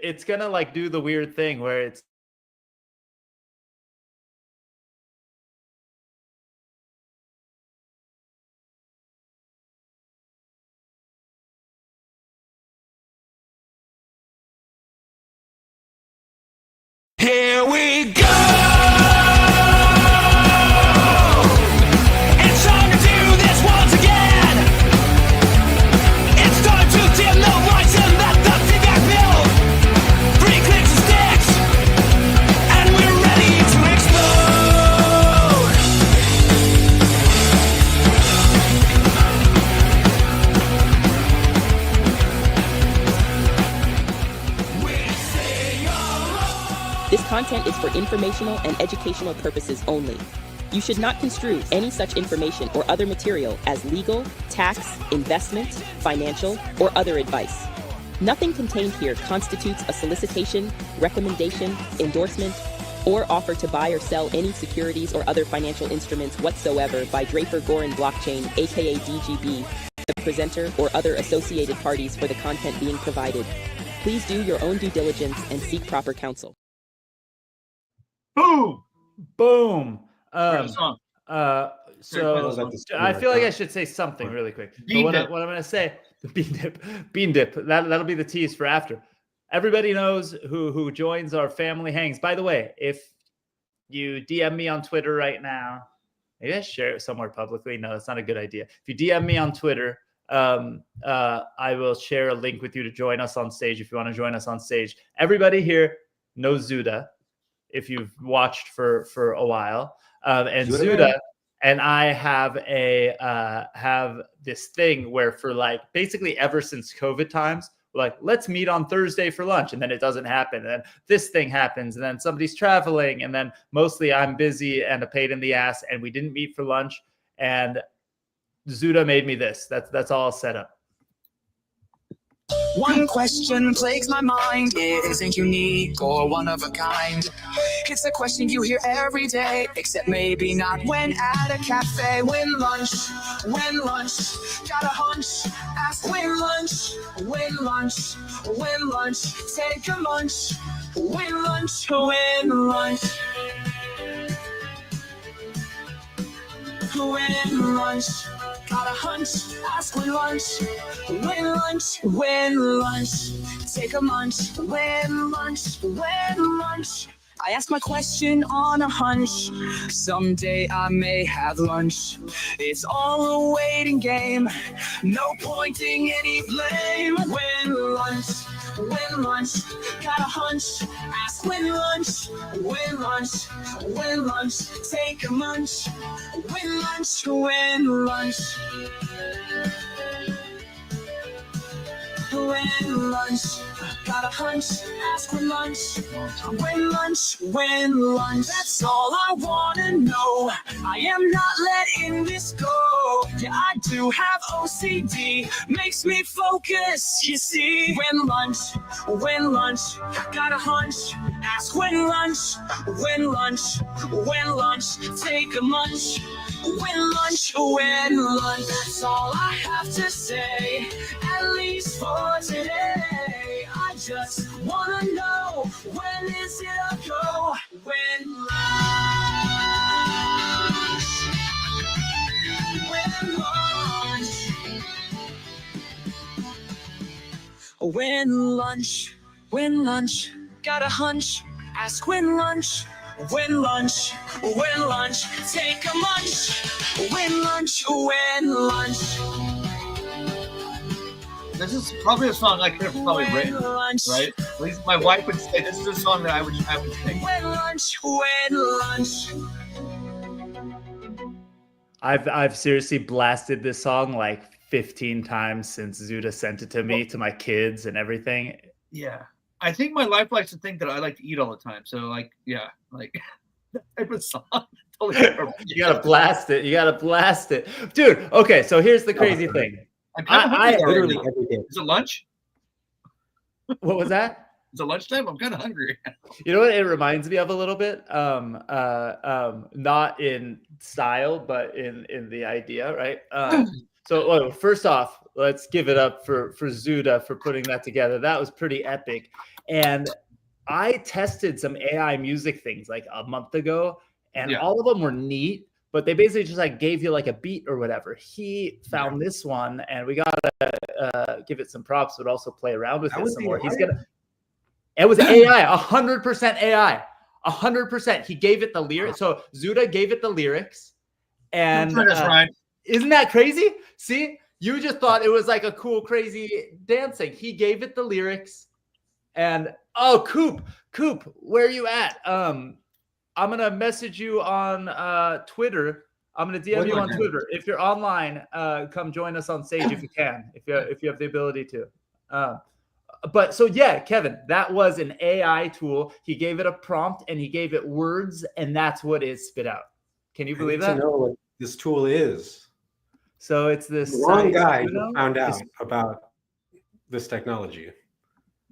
it's gonna like do the weird thing where it's Here we go! It's time to do this once again! It's time to dim the lights and let the feedback build! 3 clicks and sticks! And we're ready to explode! We sing along! This content is for informational and educational purposes only. You should not construe any such information or other material as legal, tax, investment, financial, or other advice. Nothing contained here constitutes a solicitation, recommendation, endorsement, or offer to buy or sell any securities or other financial instruments whatsoever by Draper Gorin Blockchain, aka DGB, the presenter, or other associated parties for the content being provided. Please do your own due diligence and seek proper counsel. boom, boom. Where's the song? So I feel like I should say something really quick. But what I'm going to say, the bean dip. That'll be the tease for after. Everybody knows who joins our family hangs. By the way, if you DM me on Twitter right now, maybe I share it somewhere publicly. No, that's not a good idea. If you DM me on Twitter, I will share a link with you to join us on stage if you want to join us on stage. Everybody here knows Zuda, if you've watched for a while. And Zuda and I have this thing where for like basically ever since COVID times, we're like, let's meet on Thursday for lunch. And then it doesn't happen. And then this thing happens. And then somebody's traveling. And then mostly I'm busy and a pain in the ass. And we didn't meet for lunch. And Zuda made me this. That's all set up. One question plagues my mind. It isn't unique or one of a kind. It's a question you hear every day, except maybe not when at a cafe. When lunch, got a hunch. Ask when lunch, take a munch. When lunch, when lunch. When lunch, got a hunch, ask when lunch, take a munch, when lunch. I ask my question on a hunch, someday I may have lunch. It's all a waiting game, no pointing any blame. When lunch, got a hunch, ask when lunch, take a munch. When lunch, when lunch, got a hunch, ask when lunch, that's all I wanna know. I am not letting this go. Yeah, I do have OCD, makes me focus, you see. When lunch, got a hunch, ask when lunch, take a munch. When lunch, that's all I have to say, at least for today. I just wanna know, when is it a go? When lunch, when lunch, got a hunch, ask when lunch, take a munch. When lunch. This is probably a song I could have probably written, right? At least my wife would say this is a song that I would sing. When lunch. I've seriously blasted this song like 15 times since Zuda sent it to me, to my kids and everything. Yeah. I think my wife likes to think that I like to eat all the time. So like, yeah, like that type of song. You gotta blast it. Dude, okay, so here's the crazy thing. I literally every day. Is it lunch? What was that? Is it lunchtime? I'm kind of hungry. You know what it reminds me of a little bit? Not in style, but in the idea, right? So first off, let's give it up for Zuda for putting that together. That was pretty epic. And I tested some AI music things like a month ago, and all of them were neat, but they basically just like gave you like a beat or whatever. He found this one, and we gotta give it some props, but also play around with it some more. It was AI, 100% AI, 100%. He gave it the lyrics. So Zuda gave it the lyrics, and isn't that crazy? See, you just thought it was like a cool, crazy dancing. He gave it the lyrics, and Coop, where are you at? I'm gonna message you on Twitter. I'm gonna DM you on Twitter. If you're online, come join us on stage if you can, if you have the ability to. But so yeah, Kevin, that was an AI tool. He gave it a prompt and he gave it words, and that's what it spit out. Can you believe that? To know what this tool is. So it's this wrong guy who found out about this technology.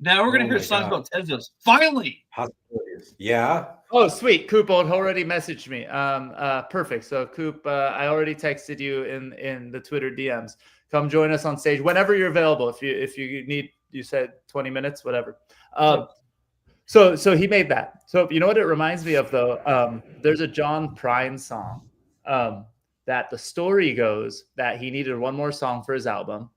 Now we're gonna hear songs about Tezos. Finally. Possibilities. Yeah. Oh, sweet. Coop already messaged me. Perfect. So Coop, I already texted you in the Twitter DMs. Come join us on stage whenever you're available. If you need, you said 20 minutes, whatever. So he made that. So you know what it reminds me of though? There's a John Prine song that the story goes that he needed one more song for his album,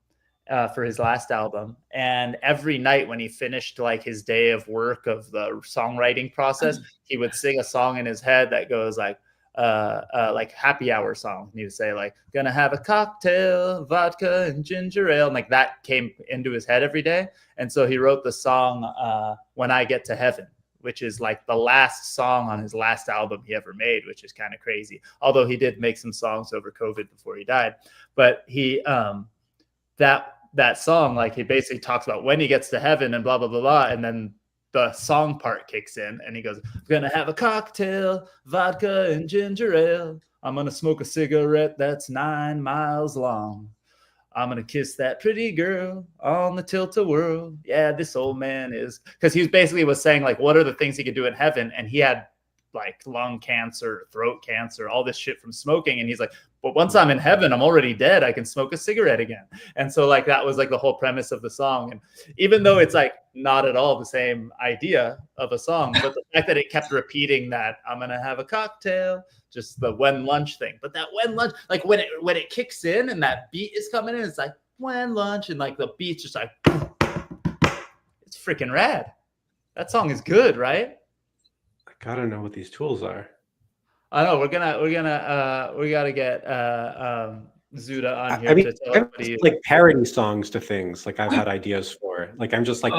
for his last album. And every night when he finished like his day of work of the songwriting process, he would sing a song in his head that goes like happy hour song. And he would say like, gonna have a cocktail, vodka and ginger ale. And like that came into his head every day. And so he wrote the song, When I Get to Heaven, which is like the last song on his last album he ever made, which is kind of crazy. Although he did make some songs over COVID before he died. But he, that song, like he basically talks about when he gets to heaven and blah, blah, blah, blah. And then the song part kicks in and he goes, I'm going to have a cocktail, vodka and ginger ale. I'm going to smoke a cigarette that's 9 miles long. I'm going to kiss that pretty girl on the tilt-a-whirl. Yeah, this old man is, because he basically was saying like, what are the things he could do in heaven? And he had like lung cancer, throat cancer, all this shit from smoking. And he's like, but once I'm in heaven, I'm already dead. I can smoke a cigarette again. And so like, that was like the whole premise of the song. And even though it's like not at all the same idea of a song, but the fact that it kept repeating that I'm going to have a cocktail, just the when lunch thing. But that when lunch, like when it kicks in and that beat is coming in, it's like when lunch, and like the beat's just like, it's freaking rad. That song is good, right? I gotta know what these tools are. I know we gotta get Zuda on here. I mean, to tell like parody songs to things like I've had ideas for. Like I'm just like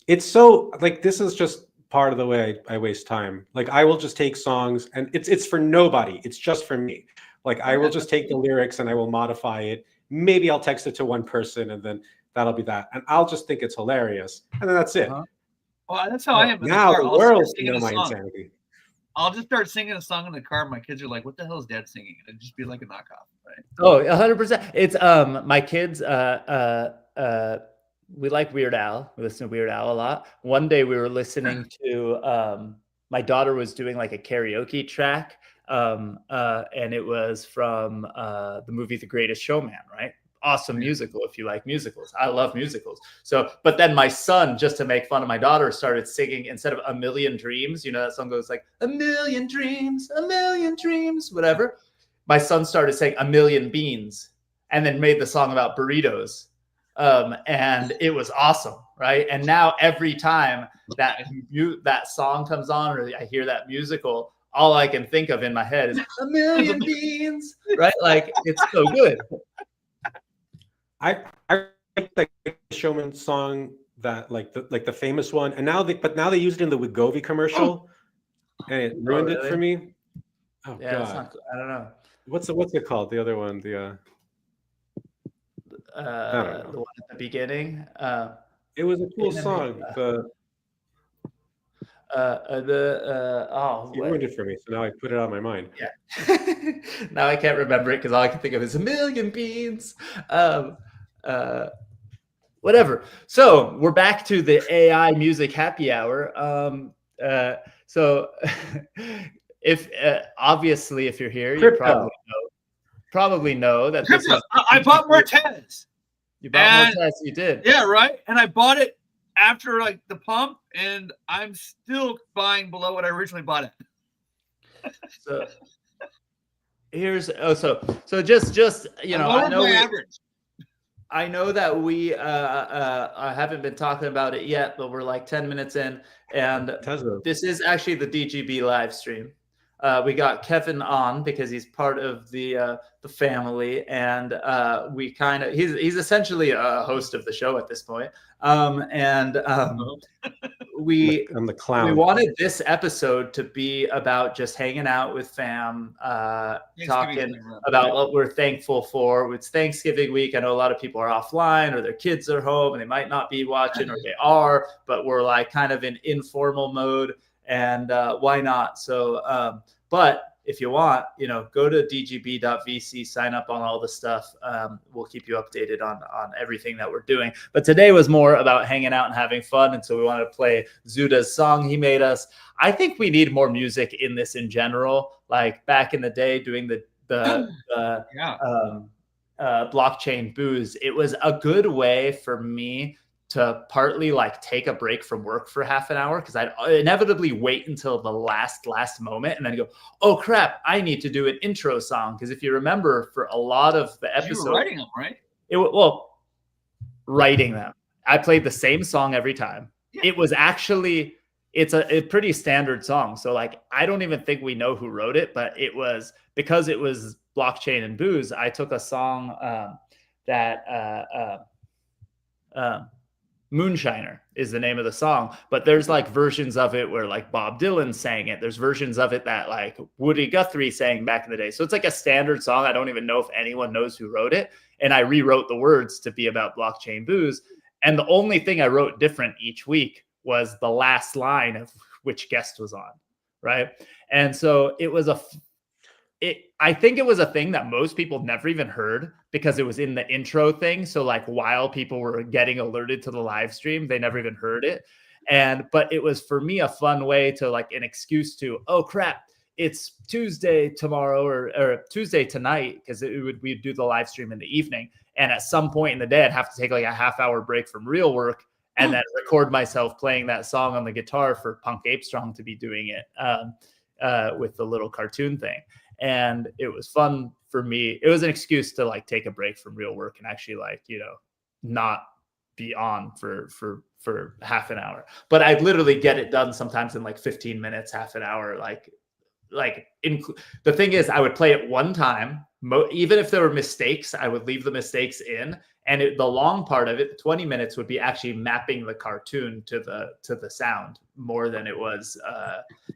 it's so like this is just part of the way I waste time. Like I will just take songs and it's for nobody. It's just for me. Like I will just take the lyrics and I will modify it. Maybe I'll text it to one person and then that'll be that. And I'll just think it's hilarious. And then that's it. Well, that's how I am. Now the world's my insanity. I'll just start singing a song in the car. My kids are like, what the hell is dad singing? It'd just be like a knockoff, right? Oh, 100%. It's my kids we like Weird Al. We listen to Weird Al a lot. One day we were listening to my daughter was doing like a karaoke track. And it was from the movie The Greatest Showman, right? Awesome musical if you like musicals. I love musicals. So, but then my son, just to make fun of my daughter, started singing instead of A Million Dreams. You know, that song goes like a million dreams, whatever. My son started saying A Million Beans and then made the song about burritos. And it was awesome, right? And now every time that song comes on or I hear that musical, all I can think of in my head is a million beans, right? Like it's so good. I like the Showman song that like the famous one, and now they used it in the Wegovy commercial, and it ruined it for me. Oh yeah, God. It's not, I don't know. What's it called? The other one, the one at the beginning. It was a cool song. You ruined it for me, so now I put it on my mind. Yeah. Now I can't remember it because all I can think of is a million beans. Whatever. So we're back to the AI music happy hour. So if obviously if you're here, you probably know probably know that this is. I bought Martez. You bought Martez. You did. Yeah, right. And I bought it after like the pump, and I'm still buying below what I originally bought it. So here's so just you know, I know that we I haven't been talking about it yet, but we're like 10 minutes in, and this is actually the DGB live stream. We got Kevin on because he's part of the family, and we kind of he's essentially a host of the show at this point. We I'm the clown. We wanted this episode to be about just hanging out with fam, talking about what we're thankful for. It's Thanksgiving week. I know a lot of people are offline or their kids are home and they might not be watching, or they are, but we're like kind of in informal mode. And why not? So, but if you want, you know, go to dgb.vc, sign up on all the stuff. We'll keep you updated on everything that we're doing. But today was more about hanging out and having fun. And so we wanted to play Zuda's song he made us. I think we need more music in this in general. Like back in the day doing the blockchain booze, it was a good way for me to partly like take a break from work for half an hour, because I'd inevitably wait until the last moment and then go, oh crap, I need to do an intro song. Because if you remember, for a lot of the episodes, you were writing them, right? Writing them. I played the same song every time. Yeah. It was actually, it's a pretty standard song. So like, I don't even think we know who wrote it, but it was because it was blockchain and booze. I took a song Moonshiner is the name of the song, but there's like versions of it where like Bob Dylan sang it. There's versions of it that like Woody Guthrie sang back in the day. So it's like a standard song. I don't even know if anyone knows who wrote it. And I rewrote the words to be about blockchain booze. And the only thing I wrote different each week was the last line of which guest was on. Right. And so it was I think it was a thing that most people never even heard because it was in the intro thing. So like while people were getting alerted to the live stream, they never even heard it. But it was for me a fun way to like an excuse to, oh crap, it's Tuesday tomorrow or Tuesday tonight, because we'd do the live stream in the evening. And at some point in the day, I'd have to take like a half-hour break from real work and then record myself playing that song on the guitar for Punk Ape Strong to be doing it with the little cartoon thing. And it was fun for me. It was an excuse to like take a break from real work and actually like, you know, not be on for half an hour. But I'd literally get it done sometimes in like 15 minutes, half an hour. The thing is, I would play it one time. Even if there were mistakes, I would leave the mistakes in. And the long part of it, 20 minutes, would be actually mapping the cartoon to the sound more than it was.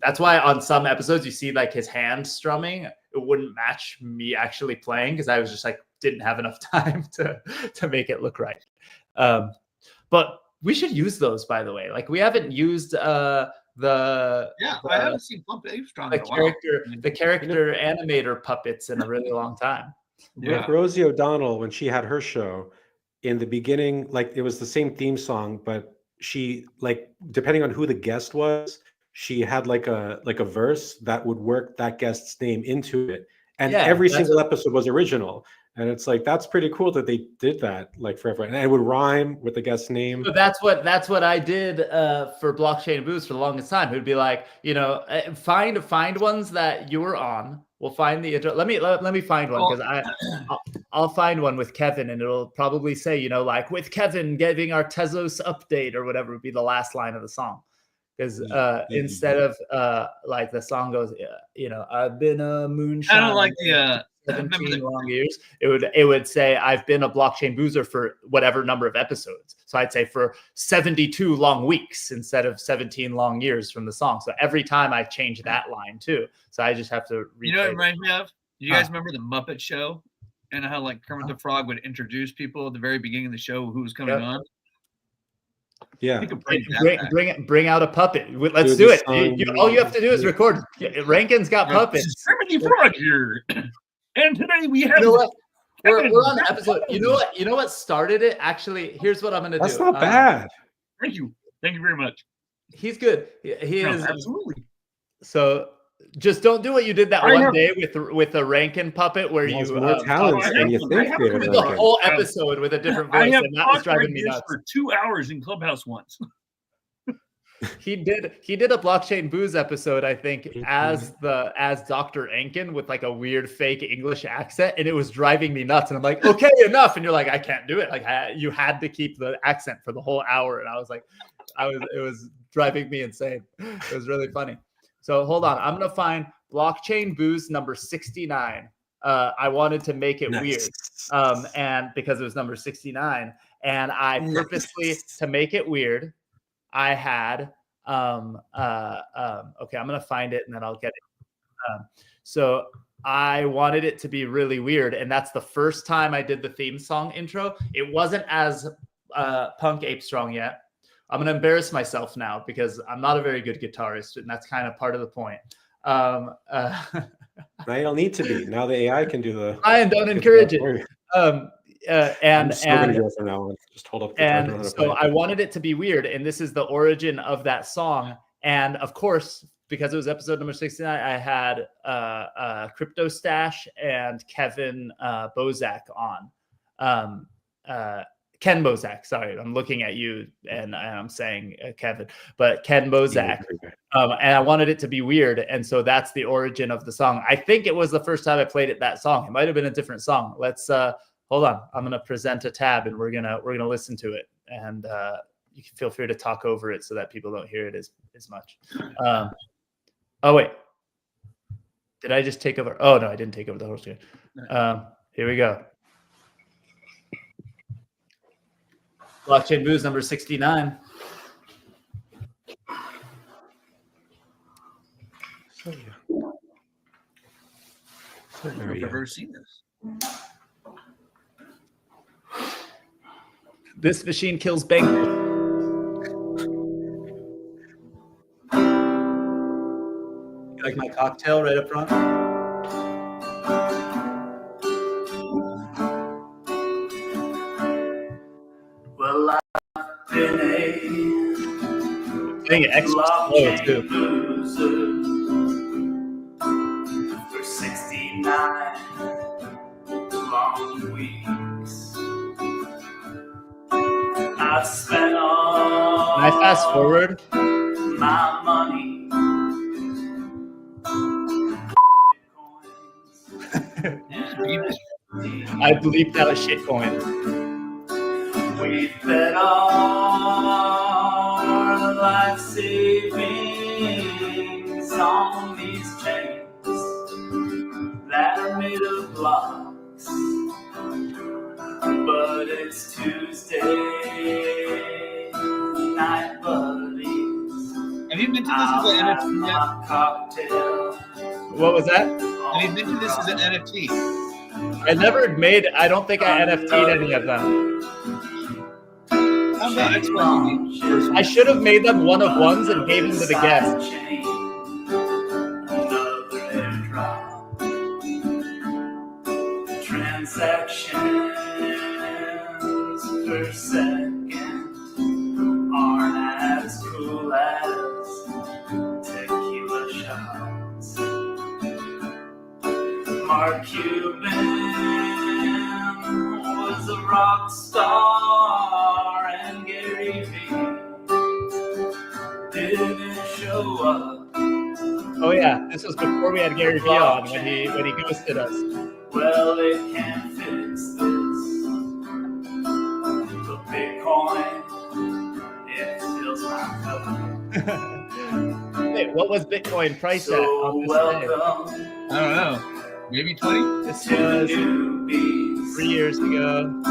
That's why on some episodes you see like his hand strumming. It wouldn't match me actually playing because I was just like didn't have enough time to make it look right. But we should use those, by the way. Like we haven't used I haven't seen Pump Ape Strong the character animator puppets in a really long time. With Rosie O'Donnell, when she had her show in the beginning, like it was the same theme song, but she like depending on who the guest was, she had like a verse that would work that guest's name into it, and every single episode was original. And it's like that's pretty cool that they did that like forever, and it would rhyme with the guest's name. So that's what I did for Blockchain and Booze for the longest time. It would be like, you know, find ones that you were on. We'll find the intro. Let me find one, because I'll find one with Kevin, and it'll probably say, you know, like with Kevin giving our Tezos update or whatever would be the last line of the song. Because instead of like the song goes, you know, I've been a moonshine. I don't like the 17 long years. It would say I've been a blockchain boozer for whatever number of episodes. So I'd say for 72 long weeks instead of 17 long years from the song. So every time I change that line too. So I just have to replay. You know what it reminds me of? You guys remember the Muppet Show and how like Kermit the Frog would introduce people at the very beginning of the show who was coming on? Yeah, bring out a puppet. Let's do it. All you have to do is record. Rankin's got puppets. Kermit the Frog here. And today we have. You know what? We're on the episode. You know what started it? Actually, here's what I'm going to do. That's not bad. Thank you very much. He's good. He is absolutely. So Just don't do what you did that one day with the Rankin puppet where He has you more talents than you think, David the Rankin. whole episode with a different voice, and that was driving me nuts. For 2 hours in Clubhouse once. He did a Blockchain Booze episode, I think, as Dr. Ankin with like a weird fake English accent, and it was driving me nuts. And I'm like, okay, enough. And you're like, I can't do it. Like you had to keep the accent for the whole hour, and I was like, it was driving me insane. It was really funny. So hold on, I'm gonna find Blockchain Booze number 69. I wanted to make it weird, and because it was number 69, and I purposely to make it weird. I had okay, I'm gonna find it and then I'll get it. So I wanted it to be really weird, and that's the first time I did the theme song intro. It wasn't as punk ape strong yet. I'm gonna embarrass myself now because I'm not a very good guitarist, and that's kind of part of the point. Now you don't need to be. Now the AI can do the. I don't encourage it. Just hold up. And so I wanted it to be weird, and this is the origin of that song. And of course, because it was episode number 69, I had Crypto Stash and Kevin Bozak on. Ken Bozak, sorry, I'm looking at you and I'm saying Kevin, but Ken Bozak. And I wanted it to be weird, and so that's the origin of the song. I think it was the first time I played it that song. It might have been a different song. Let's hold on. I'm gonna present a tab, and we're gonna listen to it, and you can feel free to talk over it so that people don't hear it as much. Oh wait, did I just take over? Oh no, I didn't take over the whole screen. Here we go. Blockchain Booze number 69. I've never seen this. This machine kills bankers. You like my cocktail right up front? Well, I've been playing it extra slow too. For 69 long weeks. I spent all. Can I fast forward? My money. I bleeped out shitcoin. We bet our life savings on these chains that are made of blocks. But it's Tuesday night, buddies. Have you been to this as an NFT yet? Cocktail. What was that? Have you been to this as an NFT? I never made. I don't think I NFT'd any of them. I should have made them one of ones and gave them to the guest. Transactions per second aren't as cool as tequila shots. Mark Cuban was a rock star, and Gary Vee didn't show up. Oh yeah, this was before we had Gary Vee on when he ghosted us. Well, it can't fix this. The Bitcoin, it fills my cup. Wait, what was Bitcoin price at on this day? I don't know. Maybe 20? This was 3 years ago.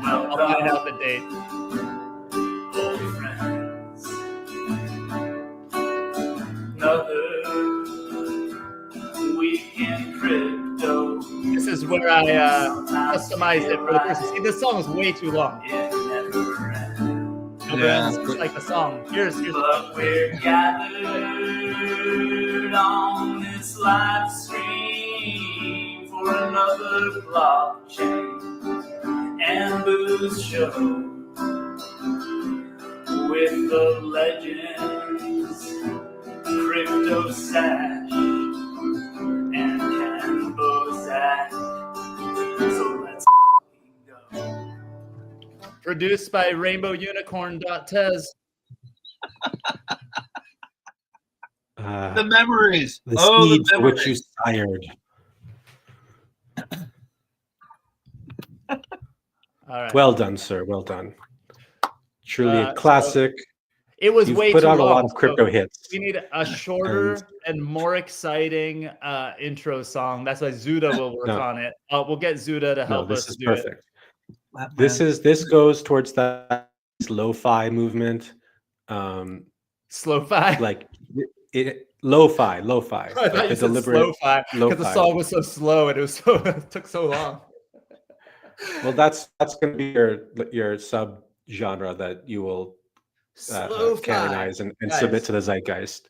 I'll find out the date. Old friends. Another week in crypto. This is where I customized it for the person. See, this song is way too long. It never ends. It's like the song. Here's but we're gathered on this live stream for another blockchain and booze show with the legends Crypto Sash and Ken Bozak. So let's go. Produced by RainbowUnicorn.tez. The memories. The Oh, seeds the which you memories. sired. All right. Well done, sir. Well done. Truly a So classic. it was You've way put too out a lot long, of crypto hits. we need a shorter and more exciting intro song. That's why Zuda will work on it. We'll get Zuda to help us this is do perfect. it. This goes towards that lo-fi movement. Slow-fi? Like lo-fi. I Like thought the you said deliberate slow-fi because the lo-fi. song was so slow and it took so long. Well, that's going to be your sub genre that you will canonize and submit to the zeitgeist.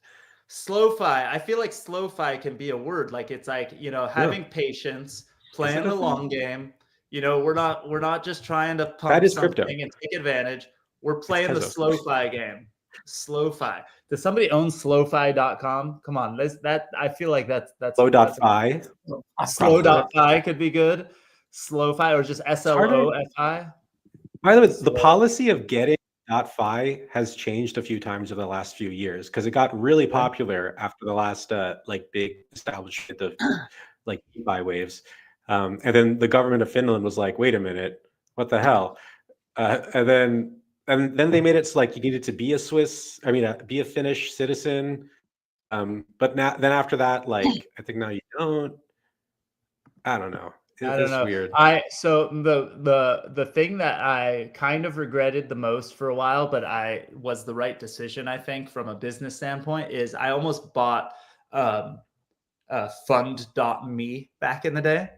Slow-fi. I feel like slow-fi can be a word. Like it's like, having patience, playing the long game. We're not just trying to pump something crypto. and take advantage. We're playing the slow-fi game. Slow-fi. Does somebody own slowfi.com? Come on, I feel like that's Slow.fi. Slow.fi could be good. Slow-fi or just SLOFI. By the way, the policy of getting .fi has changed a few times over the last few years because it got really popular after the last big establishment of DeFi waves, and then the government of Finland was like, "Wait a minute, what the hell?" And then they made it so you needed to be be a Finnish citizen, but then after that, I think now you don't. I don't know. I don't know. Weird. So the thing that I kind of regretted the most for a while, but I was the right decision, I think, from a business standpoint, is I almost bought fund.me back in the day.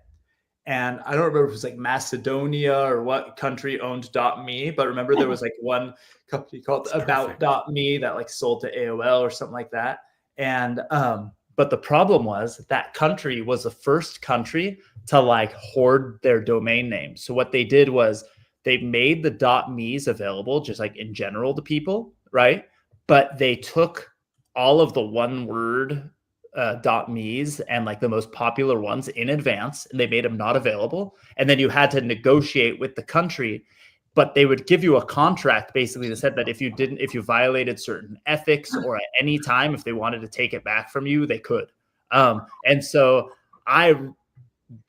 And I don't remember if it was Macedonia or what country owned .me, but remember there was one company called About.me that sold to AOL or something like that. And but the problem was that country was the first country to hoard their domain name. So what they did was they made the .me's available just in general to people, right? But they took all of the one word .me's and the most popular ones in advance, and they made them not available. And then you had to negotiate with the country, but they would give you a contract basically that said that if you violated certain ethics or at any time, if they wanted to take it back from you, they could. And so I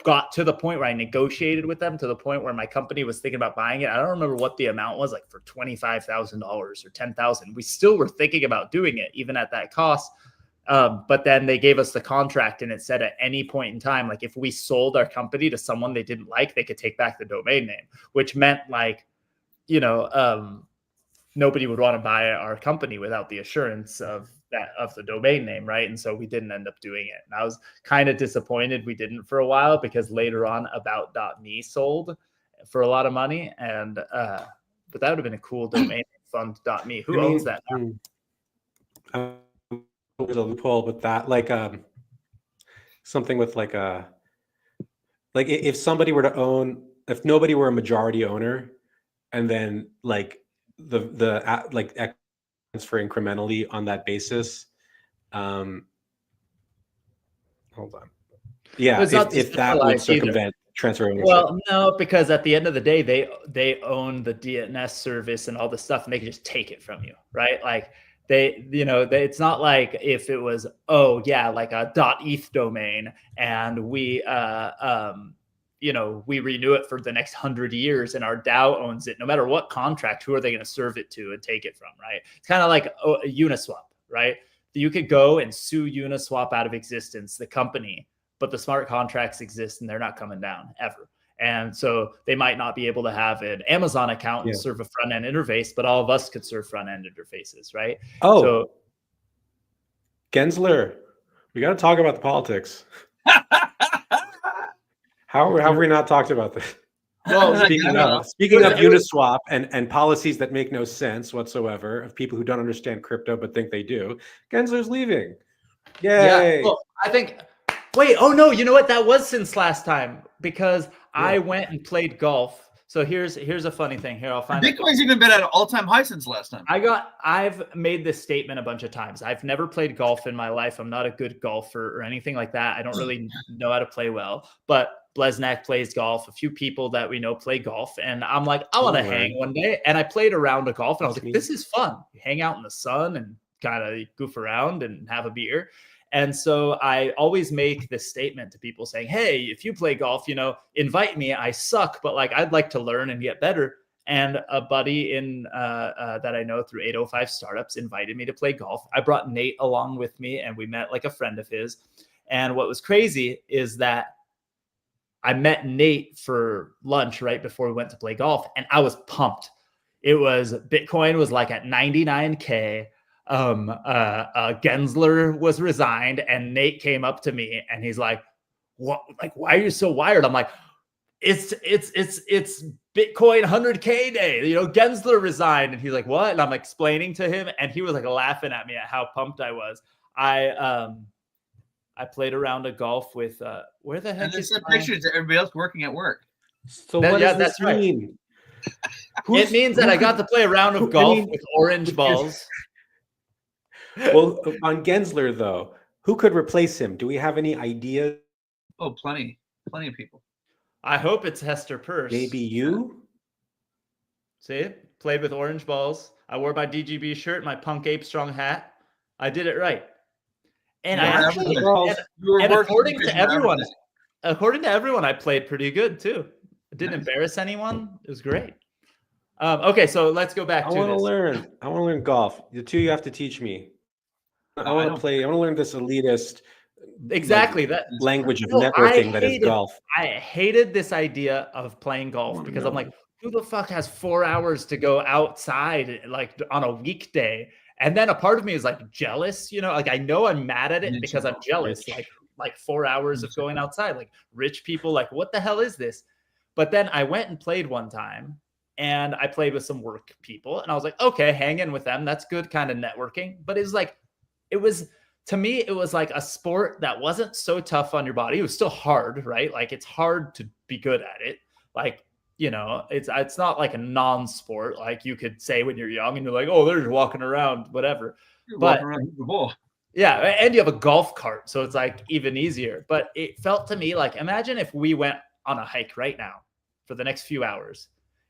got to the point where I negotiated with them to the point where my company was thinking about buying it. I don't remember what the amount was, for $25,000 or $10,000. We still were thinking about doing it even at that cost. But then they gave us the contract and it said at any point in time, if we sold our company to someone they didn't like, they could take back the domain name, which meant nobody would want to buy our company without the assurance of the domain name, right? And so we didn't end up doing it. And I was kind of disappointed we didn't for a while, because later on About.me sold for a lot of money. And but that would have been a cool domain, fund.me. Who owns that now? A loophole with that, something with if somebody were to own, if nobody were a majority owner, and then the transfer incrementally on that basis. Hold on. Yeah, if that would circumvent transfer ownership. Well, no, because at the end of the day, they own the DNS service and all the stuff, and they can just take it from you, right? It's not like if it was, a .eth domain and we renew it for the next 100 years and our DAO owns it. No matter what contract, who are they going to serve it to and take it from, right? It's kind of like Uniswap, right? You could go and sue Uniswap out of existence, the company, but the smart contracts exist and they're not coming down ever. And so they might not be able to have an Amazon account and serve a front-end interface, but all of us could serve front-end interfaces, right? Oh, so, Gensler, we got to talk about the politics. How have we not talked about this? Well, speaking of Uniswap and policies that make no sense whatsoever, of people who don't understand crypto but think they do, Gensler's leaving. Yay! Yeah, well, I think. Wait, oh no, you know what? That was since last time, because I went and played golf So here's a funny thing. Here, I'll find Bitcoin's even been at an all-time high since last time. I've made this statement a bunch of times. I've never played golf in my life. I'm not a good golfer or anything like that. I don't really know how to play well, but Blesnak plays golf. A few people that we know play golf. And I'm like, I want to hang one day. And I played a round of golf and I was like, this is fun. You hang out in the sun and kind of goof around and have a beer. And so I always make this statement to people saying, hey, if you play golf, invite me. I suck, but like, I'd like to learn and get better. And a buddy that I know through 805 Startups invited me to play golf. I brought Nate along with me and we met like a friend of his. And what was crazy is that I met Nate for lunch right before we went to play golf. And I was pumped. Bitcoin was like at 99K. Gensler was resigned and Nate came up to me and he's like, what, like, why are you so wired? I'm like, it's Bitcoin 100K day, Gensler resigned. And he's like, what? And I'm explaining to him and he was like laughing at me at how pumped I was. I played a round of golf with where the heck is pictures of everybody else working at work. So what does this mean? It means that I got to play a round of golf with orange balls. Well, on Gensler, though, who could replace him? Do we have any idea? Oh, plenty of people. I hope it's Hester Peirce. Maybe you? See, played with orange balls. I wore my DGB shirt, my Punk Ape Strong hat. I did it right. And according to everyone, I played pretty good too. I didn't embarrass anyone. It was great. Okay, so let's go back to this. I want to learn golf. The two you have to teach me. I want to learn this elitist language of networking that is golf. I hated this idea of playing golf because I'm like, who the fuck has 4 hours to go outside like on a weekday? And then a part of me is like jealous, like I know I'm mad at it because I'm jealous. Like 4 hours of going outside, like rich people, like what the hell is this? But then I went and played one time. And I played with some work people and I was like, okay, hang in with them. That's good kind of networking. But to me, it was like a sport that wasn't so tough on your body. It was still hard, right? Like it's hard to be good at it. Like, it's not like a non-sport. Like you could say when you're young and you're like, oh, they're just walking around, whatever. Walking around the ball. Yeah. And you have a golf cart. So it's like even easier. But it felt to me like, imagine if we went on a hike right now for the next few hours.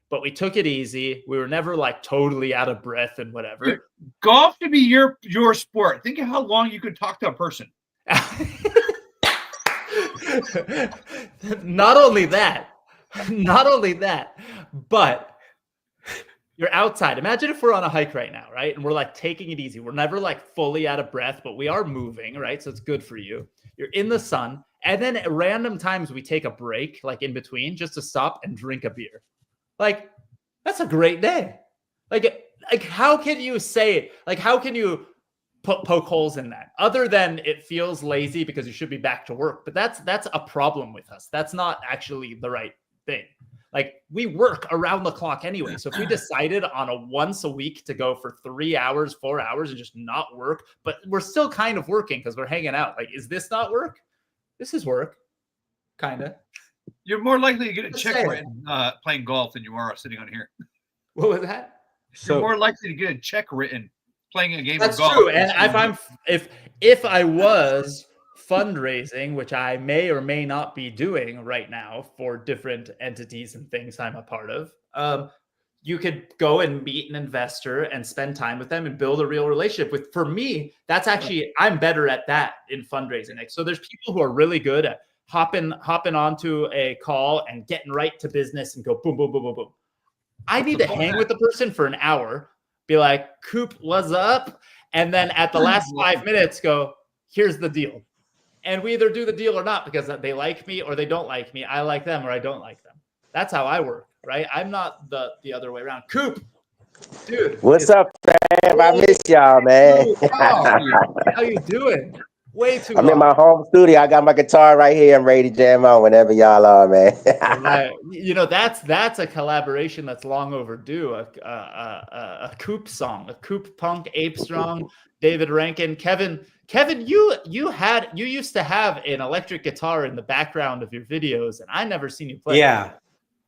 But we took it easy. We were never like totally out of breath and whatever. Dude, golf should be your sport. Think of how long you could talk to a person. Not only that, but you're outside. Imagine if we're on a hike right now, right? And we're like taking it easy. We're never like fully out of breath, but we are moving, right? So it's good for you. You're in the sun. And then at random times we take a break, like in between, just to stop and drink a beer. Like, that's a great day. Like how can you say it? Like, how can you poke holes in that? Other than it feels lazy because you should be back to work. But that's a problem with us. That's not actually the right thing. Like, we work around the clock anyway. So if we decided on a once a week to go for 3 hours, 4 hours and just not work, but we're still kind of working because we're hanging out. Like, is this not work? This is work. Kind of. You're more likely to get a check written playing golf than you are sitting on here. What was that? You're more likely to get a check written playing a game of golf. That's true. And if I was fundraising, which I may or may not be doing right now for different entities and things I'm a part of, you could go and meet an investor and spend time with them and build a real relationship with. For me, that's actually, I'm better at that in fundraising. Like, so there's people who are really good at hopping onto a call and getting right to business and go boom, boom, boom, boom, boom. I need to hang with the person for an hour, be like, Coop, what's up? And then at the last 5 minutes go, here's the deal. And we either do the deal or not because they like me or they don't like me. I like them or I don't like them. That's how I work, right? I'm not the other way around. Coop, dude. What's up, fam? I miss y'all, man. Dude, how you doing? Way too I'm in my home studio. I got my guitar right here. I'm ready to jam on whenever y'all are, man. Right. That's a collaboration that's long overdue. A Coop song, a Coop Punk Ape Strong, David Rankin, Kevin. You used to have an electric guitar in the background of your videos, and I never seen you play. Yeah.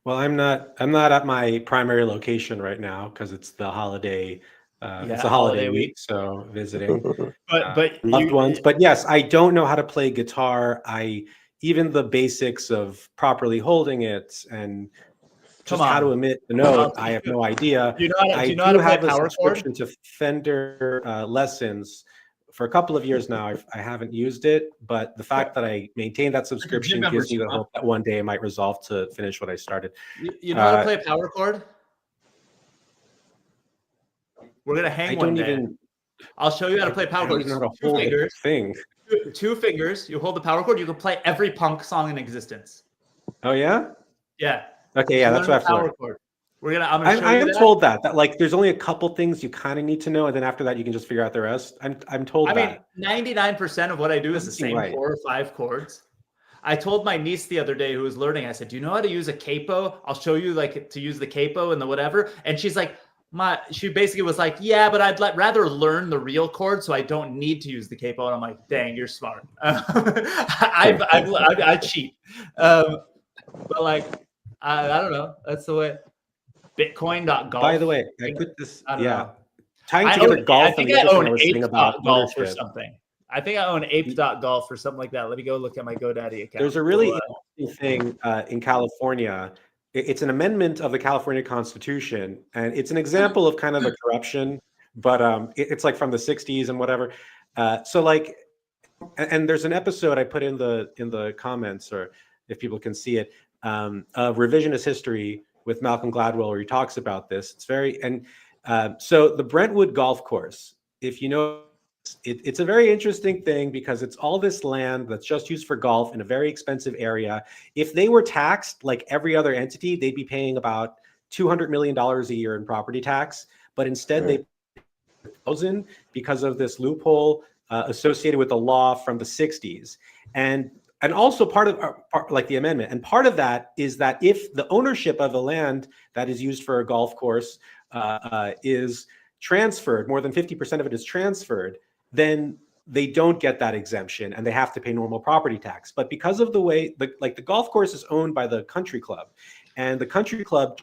Well, I'm not at my primary location right now because it's the holiday. It's a holiday week, so visiting but loved ones. But yes, I don't know how to play guitar. Even the basics of properly holding it and just how to emit the note, I have no idea. Do you know how I to do play have a power chord? subscription to Fender lessons for a couple of years now. I haven't used it, but the fact that I maintain that subscription gives me the hope that one day I might resolve to finish what I started. You know how to play a power chord? We're gonna hang one day. I'll show you how to play power chord. I don't know how to hold the thing. Two fingers. You hold the power chord. You can play every punk song in existence. Oh yeah. Yeah. Okay. Yeah, that's what I have to learn. Chord. I'm gonna show you I am told that like there's only a couple things you kind of need to know, and then after that you can just figure out the rest. I'm told that. I mean, 99% of what I do is the same 4 or 5 chords. I told my niece the other day who was learning, I said, do you know how to use a capo? I'll show you like to use the capo and the whatever. And she's like, she basically was like, yeah, but I'd rather learn the real chord so I don't need to use the capo. And I'm like, dang, you're smart. I cheat. But like, I don't know. That's the way. Bitcoin.golf. By the way, I put this. Yeah. Tying together golf. I think I own ape.golf or something. I think I own ape.golf or something like that. Let me go look at my GoDaddy account. There's a really interesting thing in California. It's an amendment of the California Constitution, and it's an example of kind of a corruption, but it's like from the 60s and whatever. So like, and there's an episode I put in the comments, or if people can see it, of Revisionist History with Malcolm Gladwell, where he talks about this. It's very, and so the Brentwood Golf Course, if you know, it's a very interesting thing because it's all this land that's just used for golf in a very expensive area. If they were taxed like every other entity, they'd be paying about $200 million a year in property tax. But instead they pay $1,000 because of this loophole associated with the law from the 60s. And also part of like the amendment. And part of that is that if the ownership of the land that is used for a golf course is transferred, more than 50% of it is transferred, then they don't get that exemption and they have to pay normal property tax. But because of the way, the golf course is owned by the country club, and the country club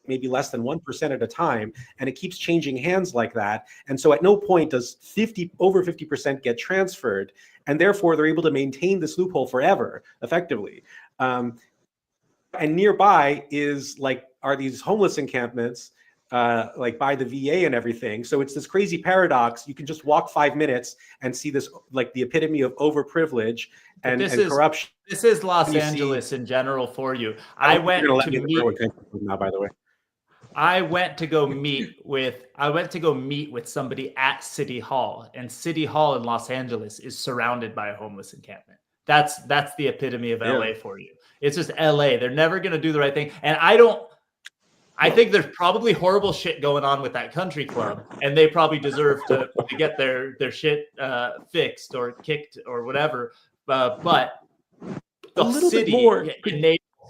maybe less than 1% at a time, and it keeps changing hands like that. And so at no point does over 50% get transferred, and therefore they're able to maintain this loophole forever, effectively. And nearby are these homeless encampments, like by the VA and everything. So it's this crazy paradox. You can just walk 5 minutes and see this, like the epitome of overprivilege and corruption. This is Los Angeles in general for you. I went to meet now, by the way. I went to go meet with somebody at City Hall, and City Hall in Los Angeles is surrounded by a homeless encampment. That's the epitome of LA for you. It's just LA. They're never going to do the right thing. And I think there's probably horrible shit going on with that country club, and they probably deserve to get their shit fixed or kicked or whatever. But the city enables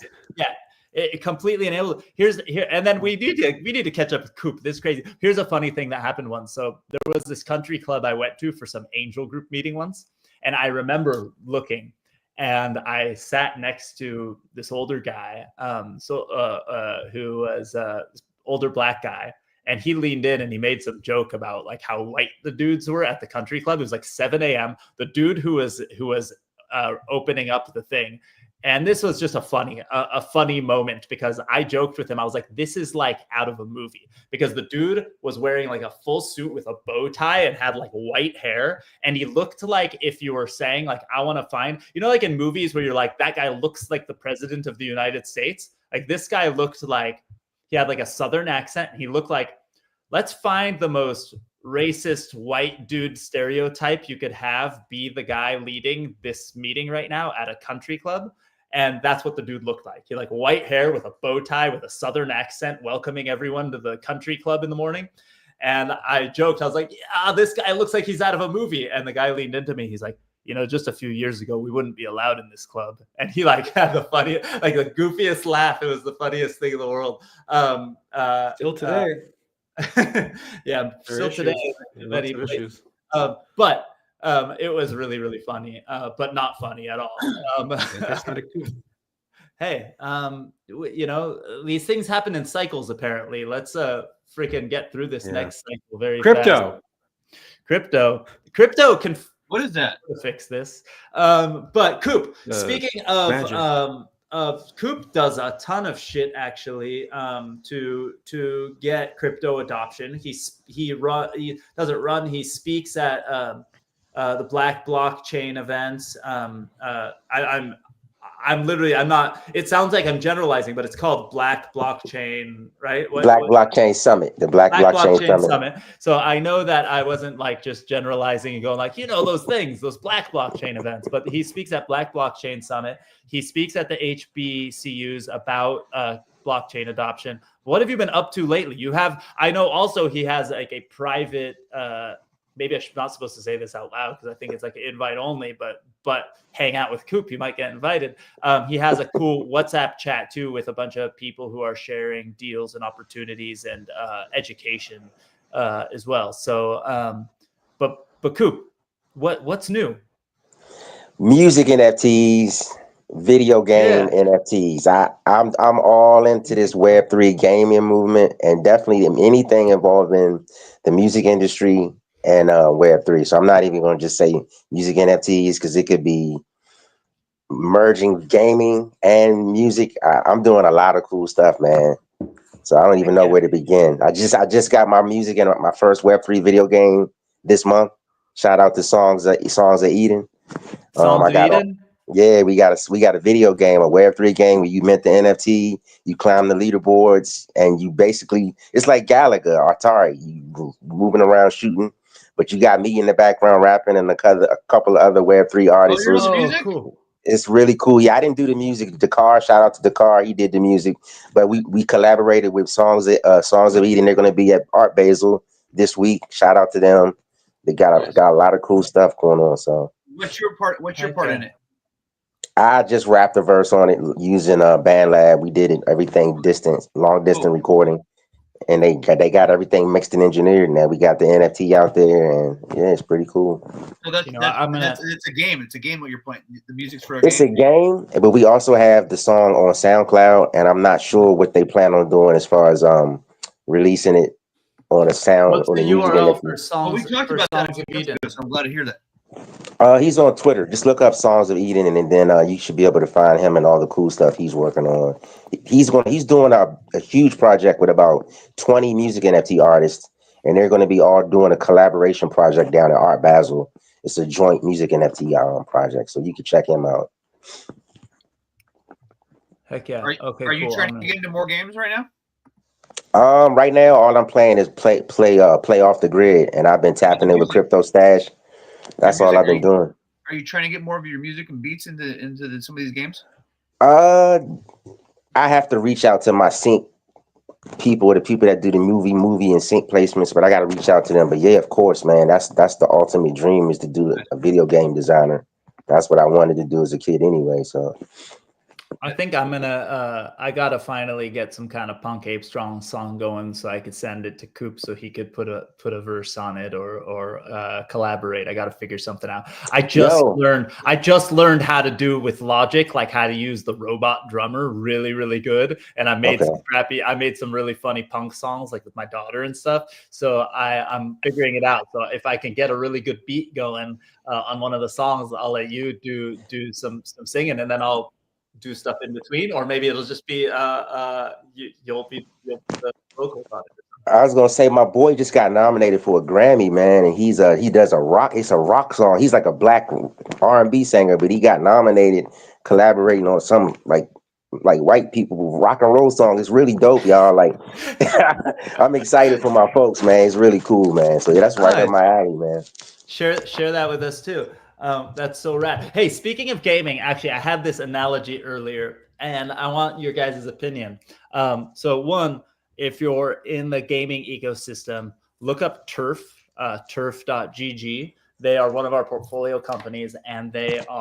it. Yeah, it completely enabled. And then we need to catch up with Coop. This is crazy. Here's a funny thing that happened once. So there was this country club I went to for some angel group meeting once, and I remember looking. And I sat next to this older guy, who was an older black guy, and he leaned in and he made some joke about like how white the dudes were at the country club. It was like 7 a.m. The dude who was opening up the thing, and this was just a funny moment because I joked with him. I was like, "This is like out of a movie," because the dude was wearing like a full suit with a bow tie and had like white hair, and he looked like if you were saying like, "I want to find," like in movies where you're like, "That guy looks like the president of the United States." Like this guy looked like he had like a Southern accent. And he looked like, let's find the most racist white dude stereotype you could have be the guy leading this meeting right now at a country club. And that's what the dude looked like. He had like white hair with a bow tie with a Southern accent, welcoming everyone to the country club in the morning. And I joked, I was like, yeah, this guy looks like he's out of a movie. And the guy leaned into me. He's like, just a few years ago, we wouldn't be allowed in this club. And he like had the funniest, like the goofiest laugh. It was the funniest thing in the world. Still today. Yeah, still today. But it was really, really funny, but not funny at all. That's not a coup. hey, you know, these things happen in cycles. Apparently, let's freaking get through this next cycle very fast. Crypto can. What is that? Fix this. But Coop, speaking of Coop does a ton of shit actually to get crypto adoption. He doesn't run. He speaks at the Black Blockchain events. I'm not, it sounds like I'm generalizing, but it's called Black Blockchain, right? Blockchain Summit, the Black Blockchain Summit. So I know that I wasn't like just generalizing and going like, you know, those things, those Black Blockchain events, but he speaks at Black Blockchain Summit. He speaks at the HBCUs about blockchain adoption. What have you been up to lately? I know also he has like a private, maybe I'm not supposed to say this out loud because I think it's like an invite only, but hang out with Coop, you might get invited. He has a cool WhatsApp chat too with a bunch of people who are sharing deals and opportunities and education as well. So, but Coop, what's new? Music NFTs, video game NFTs. I'm all into this Web3 gaming movement, and definitely anything involving the music industry and Web3. So I'm not even going to just say music NFTs because it could be merging gaming and music. I'm doing a lot of cool stuff, man. So I don't even know where to begin. I just got my music in my first Web3 video game this month. Shout out to Songs of Eden. We got a video game, a Web3 game where you mint the NFT, you climb the leaderboards, and you basically, it's like Galaga or Atari, you moving around shooting, but you got me in the background rapping and a couple of other Web3 artists. Cool. It's really cool. Yeah, I didn't do the music. Dakar, shout out to Dakar, he did the music, but we collaborated with Songs of Eden. They're going to be at Art Basel this week. Shout out to them. They got a lot of cool stuff going on. So what's your part in it? I just rapped a verse on it using BandLab. We did it everything long distance recording, and they got everything mixed and engineered. Now we got the NFT out there, and yeah, it's pretty cool. So it's a game. It's a game what you're playing. The music's for It's a game, but we also have the song on SoundCloud, and I'm not sure what they plan on doing as far as releasing it on a sound. What's the URL for Songs? We talked about that. So I'm glad to hear that. He's on Twitter. Just look up Songs of Eden, and then you should be able to find him and all the cool stuff he's working on. He's doing a huge project with about 20 music NFT artists, and they're going to be all doing a collaboration project down at Art Basel. It's a joint music NFT project, so you can check him out. Heck yeah! Are you trying to get into more games right now? Right now, all I'm playing is play off the grid, and I've been tapping in with Crypto Stash. That's all I've been doing. Are you trying to get more of your music and beats into some of these games? I have to reach out to my sync people, the people that do the movie and sync placements, but I got to reach out to them. But yeah, of course, man, that's the ultimate dream, is to do a video game designer. That's what I wanted to do as a kid anyway. So I think I'm gonna I gotta finally get some kind of Punk Ape Strong song going so I could send it to Coop so he could put a verse on it or collaborate. I gotta figure something out. I just learned how to do it with Logic, like how to use the robot drummer really, really good. And I made some really funny punk songs like with my daughter and stuff. So I'm figuring it out. So if I can get a really good beat going on one of the songs, I'll let you do some singing, and then I'll do stuff in between, or maybe it'll just be you'll be the vocals on it. I was gonna say my boy just got nominated for a Grammy, man, and he does it's a rock song. He's like a black R&B singer, but he got nominated collaborating on some like white people rock and roll song. It's really dope, y'all. Like I'm excited for my folks, man. It's really cool, man. So yeah, that's right up my alley, man. Share that with us too. That's so rad. Hey, speaking of gaming, actually, I had this analogy earlier, and I want your guys' opinion. So one, if you're in the gaming ecosystem, look up Turf, turf.gg. They are one of our portfolio companies, and they're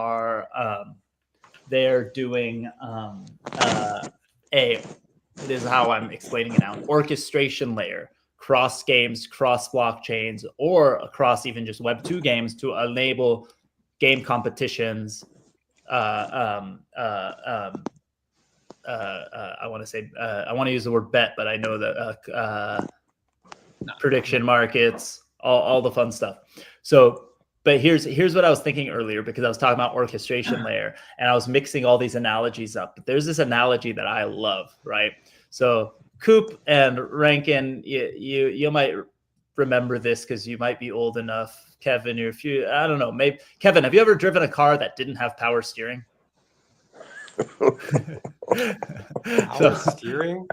doing this is how I'm explaining it now, orchestration layer, cross games, cross blockchains, or across even just Web 2 games to enable game competitions, I want to say, I want to use the word bet, but I know that prediction markets, all the fun stuff. So, but here's what I was thinking earlier, because I was talking about orchestration layer and I was mixing all these analogies up. But there's this analogy that I love, right? So Coop and Rankin, you might remember this because you might be old enough. Kevin, I don't know, maybe Kevin, have you ever driven a car that didn't have power steering? Power steering?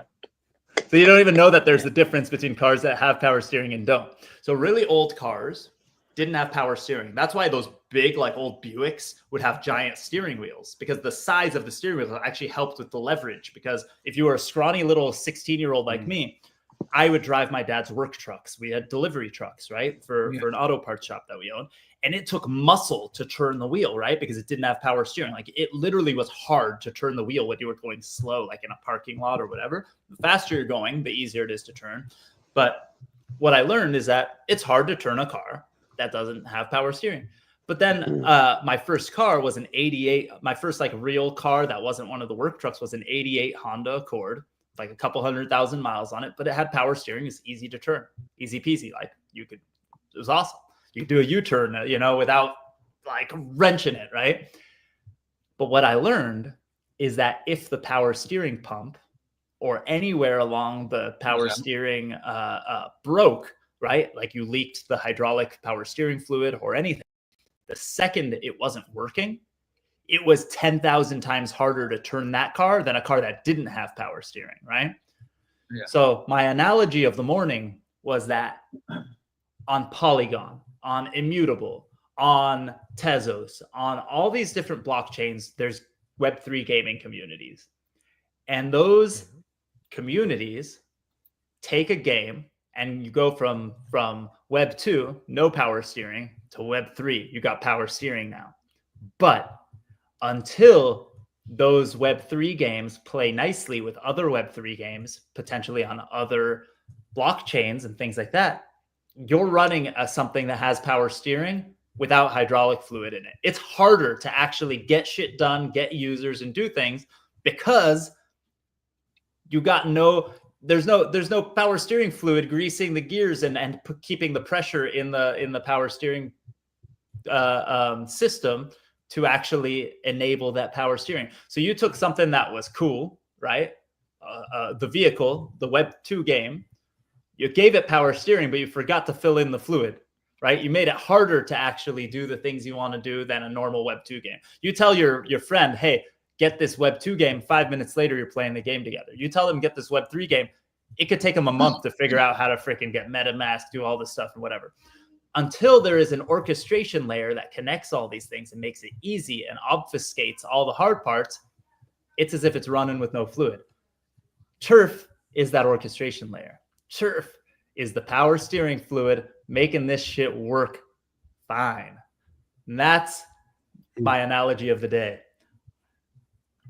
So you don't even know that there's a difference between cars that have power steering and don't. So really old cars didn't have power steering. That's why those big, like old Buicks would have giant steering wheels, because the size of the steering wheel actually helped with the leverage. Because if you were a scrawny little 16-year-old like me, I would drive my dad's work trucks. We had delivery trucks, right? For an auto parts shop that we owned. And it took muscle to turn the wheel, right? Because it didn't have power steering. Like it literally was hard to turn the wheel when you were going slow, like in a parking lot or whatever. The faster you're going, the easier it is to turn. But what I learned is that it's hard to turn a car that doesn't have power steering. But then my first car was an 88. My first like real car that wasn't one of the work trucks was an 88 Honda Accord, like a couple 100,000 miles on it, but it had power steering. It's easy to turn, easy peasy. Like it was awesome. You do a U-turn, without like wrenching it, right? But what I learned is that if the power steering pump or anywhere along the power steering broke, right? Like you leaked the hydraulic power steering fluid or anything, the second it wasn't working, it was 10,000 times harder to turn that car than a car that didn't have power steering, right? Yeah. So my analogy of the morning was that on Polygon, on Immutable, on Tezos, on all these different blockchains, there's Web3 gaming communities. And those communities take a game and you go from Web 2, no power steering, to Web 3, you got power steering now. But until those Web 3 games play nicely with other Web 3 games, potentially on other blockchains and things like that, you're running something that has power steering without hydraulic fluid in it. It's harder to actually get shit done, get users, and do things because you got there's no power steering fluid greasing the gears and keeping the pressure in the power steering system to actually enable that power steering. So you took something that was cool, right? The vehicle, the Web 2 game, you gave it power steering, but you forgot to fill in the fluid, right? You made it harder to actually do the things you want to do than a normal Web 2 game. You tell your friend, hey, get this Web 2 game. 5 minutes later, you're playing the game together. You tell them, get this Web 3 game. It could take them a month to figure out how to freaking get MetaMask, do all this stuff and whatever. Until there is an orchestration layer that connects all these things and makes it easy and obfuscates all the hard parts, it's as if it's running with no fluid. Turf is that orchestration layer. Turf is the power steering fluid making this shit work fine. And that's my analogy of the day.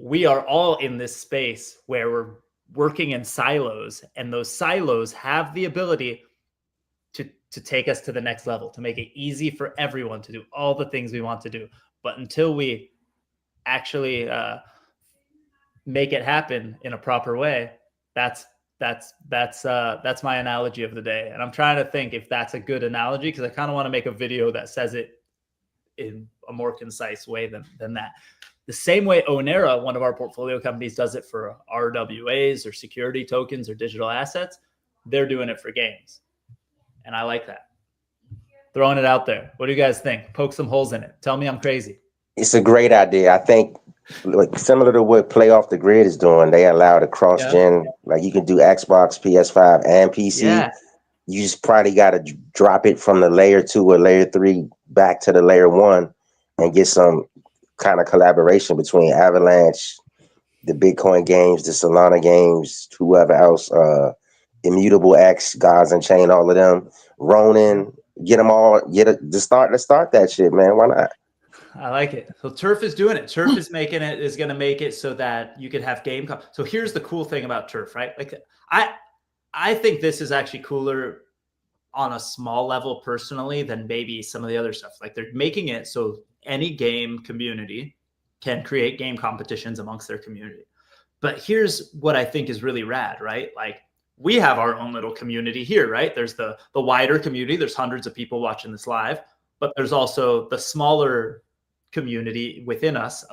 We are all in this space where we're working in silos, and those silos have the ability to take us to the next level, to make it easy for everyone to do all the things we want to do. But until we actually make it happen in a proper way, that's my analogy of the day. And I'm trying to think if that's a good analogy, because I kind of want to make a video that says it in a more concise way than that. The same way Onera, one of our portfolio companies, does it for RWAs or security tokens or digital assets, they're doing it for games. And I like that. Throwing it out there. What do you guys think? Poke some holes in it. Tell me I'm crazy. It's a great idea. I think like similar to what Play Off the Grid is doing, they allow the cross-gen, like you can do Xbox, PS5, and PC. Yeah. You just probably got to drop it from the layer 2 or layer 3 back to the layer 1 and get some kind of collaboration between Avalanche, the Bitcoin games, the Solana games, whoever else, Immutable X, Gods and Chain, all of them, Ronin, get them all, let's start that shit, man. Why not? I like it. So Turf is doing it. Turf is making it, is going to make it so that you could have game. So here's the cool thing about Turf, right? Like I think this is actually cooler on a small level personally than maybe some of the other stuff. Like they're making it so any game community can create game competitions amongst their community. But here's what I think is really rad, right? Like, we have our own little community here, right? There's the wider community. There's hundreds of people watching this live, but there's also the smaller community within us,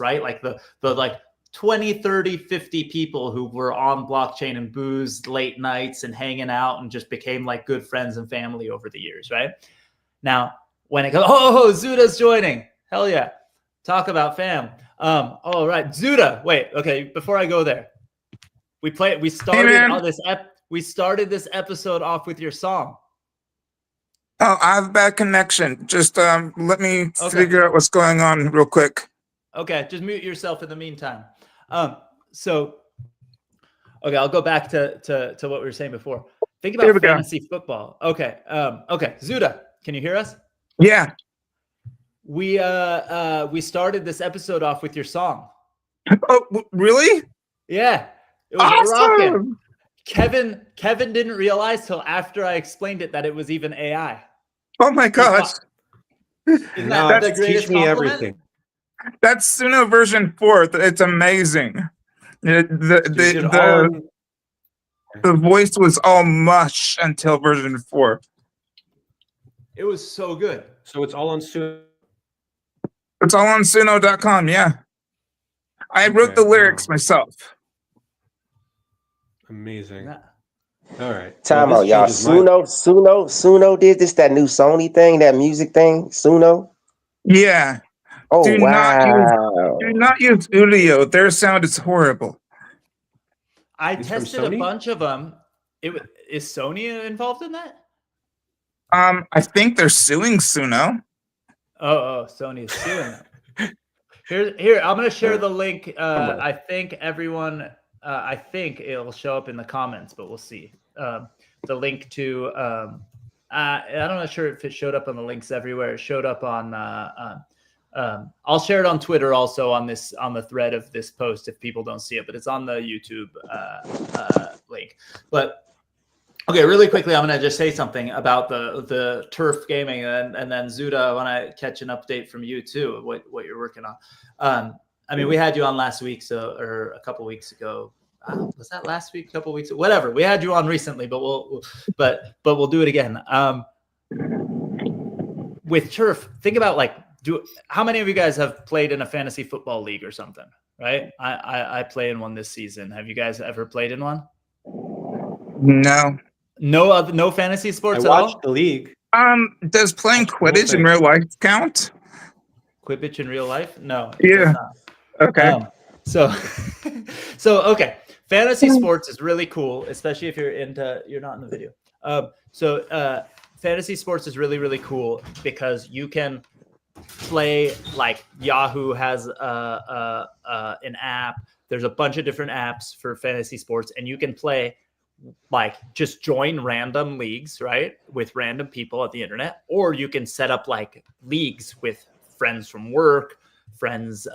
right? Like the like 20, 30, 50 people who were on blockchain and booze late nights and hanging out and just became like good friends and family over the years, right? Now, when it goes, Zuda's joining. Hell yeah. Talk about fam. All right, Zuda. Wait, okay, before I go there. We started this episode off with your song. Oh, I have bad connection. Just let me figure out what's going on real quick. Okay, just mute yourself in the meantime. I'll go back to what we were saying before. Think about fantasy football. Okay. Zuda, can you hear us? Yeah. We started this episode off with your song. Oh, really? Yeah. It was rocking. Kevin didn't realize till after I explained it that it was even AI. Oh my gosh. Isn't that the greatest teach me compliment? everything. That's Suno version 4. It's amazing. The voice was all mush until version 4. It was so good. So it's all on Suno. It's all on Suno.com, yeah. I wrote the lyrics myself. Amazing. All right. Time out, y'all. Suno did this, that new Sony thing, that music thing. Suno. Yeah. Oh, do wow. not use Udio. Their sound is horrible. I tested a bunch of them. Is Sony involved in that? I think they're suing Suno. Oh, Sony is suing them. Here, I'm going to share the link. I think everyone, I think it'll show up in the comments, but we'll see. The link to, I'm not sure if it showed up on the links everywhere. It showed up on, I'll share it on Twitter also on the thread of this post if people don't see it, but it's on the YouTube link. But okay, really quickly, I'm going to just say something about the turf gaming, and then Zuda, I want to catch an update from you too, what you're working on. I mean, we had you on last week, or a couple weeks ago. Was that last week? A couple weeks ago? Whatever. We had you on recently, but we'll do it again. With turf, think about how many of you guys have played in a fantasy football league or something? Right? I play in one this season. Have you guys ever played in one? No. No fantasy sports at all? I watched the league. Does playing Quidditch in real life count? Quidditch in real life? No. Yeah. Okay. Okay. Fantasy sports is really cool, especially if you're not in the video. Fantasy sports is really, really cool because you can play, like Yahoo has an app. There's a bunch of different apps for fantasy sports, and you can play just join random leagues, right, with random people at the internet, or you can set up leagues with friends from work, friends,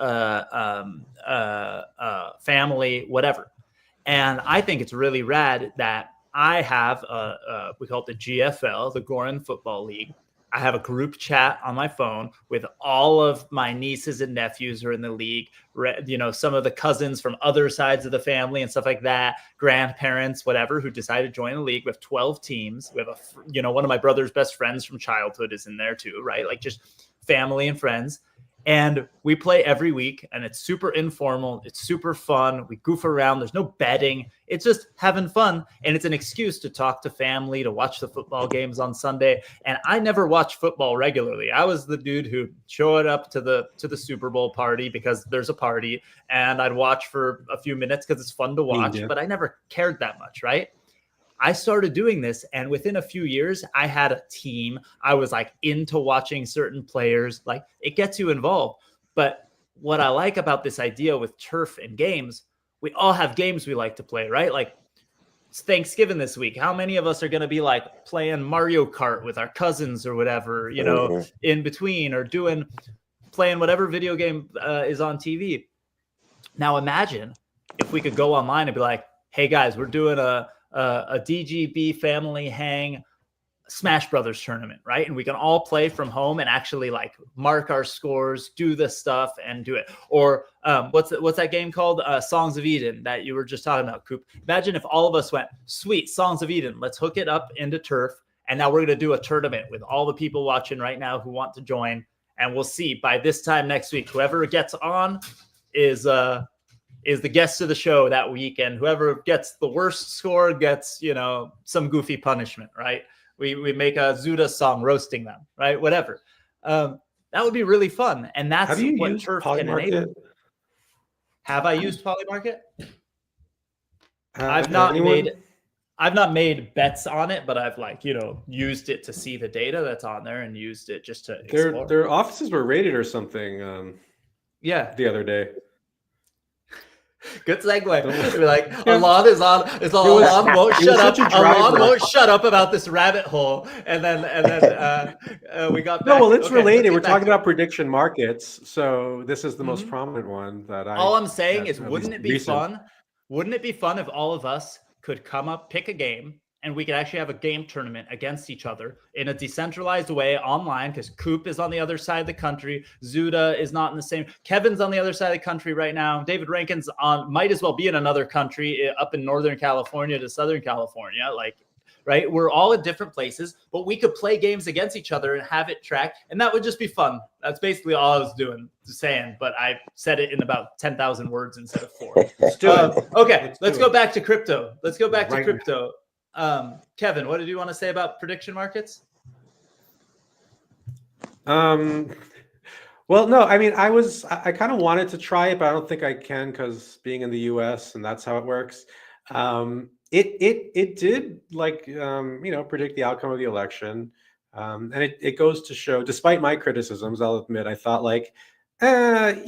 family, whatever. And I think it's really rad that I have we call it the GFL, the Goran Football League. I have a group chat on my phone with all of my nieces and nephews who are in the league, some of the cousins from other sides of the family and stuff like that, grandparents, whatever, who decided to join the league. We have 12 teams. We have one of my brother's best friends from childhood is in there too, right? Just family and friends. And we play every week, and it's super informal. It's super fun. We goof around. There's no betting. It's just having fun, and it's an excuse to talk to family, to watch the football games on Sunday. And I never watched football regularly. I was the dude who showed up to the Super Bowl party because there's a party, and I'd watch for a few minutes because it's fun to watch, but I never cared that much, right? I started doing this, and within a few years, I had a team. I was into watching certain players. It gets you involved. But what I like about this idea with turf and games, we all have games we like to play, right? It's Thanksgiving this week. How many of us are going to be playing Mario Kart with our cousins or whatever, in between, or playing whatever video game is on TV? Now imagine if we could go online and be like, hey guys, we're doing a DGB Family Hang Smash Brothers tournament, right? And we can all play from home and actually like mark our scores, do this stuff and do it. Or what's that game called? Songs of Eden that you were just talking about, Coop. Imagine if all of us went, sweet, Songs of Eden, let's hook it up into Turf. And now we're going to do a tournament with all the people watching right now who want to join. And we'll see by this time next week, whoever gets on is the guest of the show that week. And whoever gets the worst score gets, some goofy punishment, right? We make a Zuda song roasting them, right? Whatever. That would be really fun. And that's what Turf can enable. Have I used Polymarket? I've not made bets on it, but I've used it to see the data that's on there and used it just to explore. Their offices were raided or something. The other day. Good segue. Be like, Alon is on. Alon won't shut up. Alon won't shut up about this rabbit hole. And then we got back. No, well, it's related. We're talking about prediction markets. So this is the most prominent one that all I'm saying is, wouldn't it be fun? Wouldn't it be fun if all of us could come up, pick a game, and we could actually have a game tournament against each other in a decentralized way online, because Coop is on the other side of the country. Zuda is not in the same. Kevin's on the other side of the country right now. David Rankin's might as well be in another country, up in Northern California to Southern California. Right? We're all in different places, but we could play games against each other and have it tracked. And that would just be fun. That's basically all I was saying, but I said it in about 10,000 words instead of 4. Okay, let's go back to crypto. Kevin, what did you want to say about prediction markets? Well, no, I mean, I kind of wanted to try it, but I don't think I can because being in the US and that's how it works. It did predict the outcome of the election. And it goes to show, despite my criticisms, I'll admit, I thought I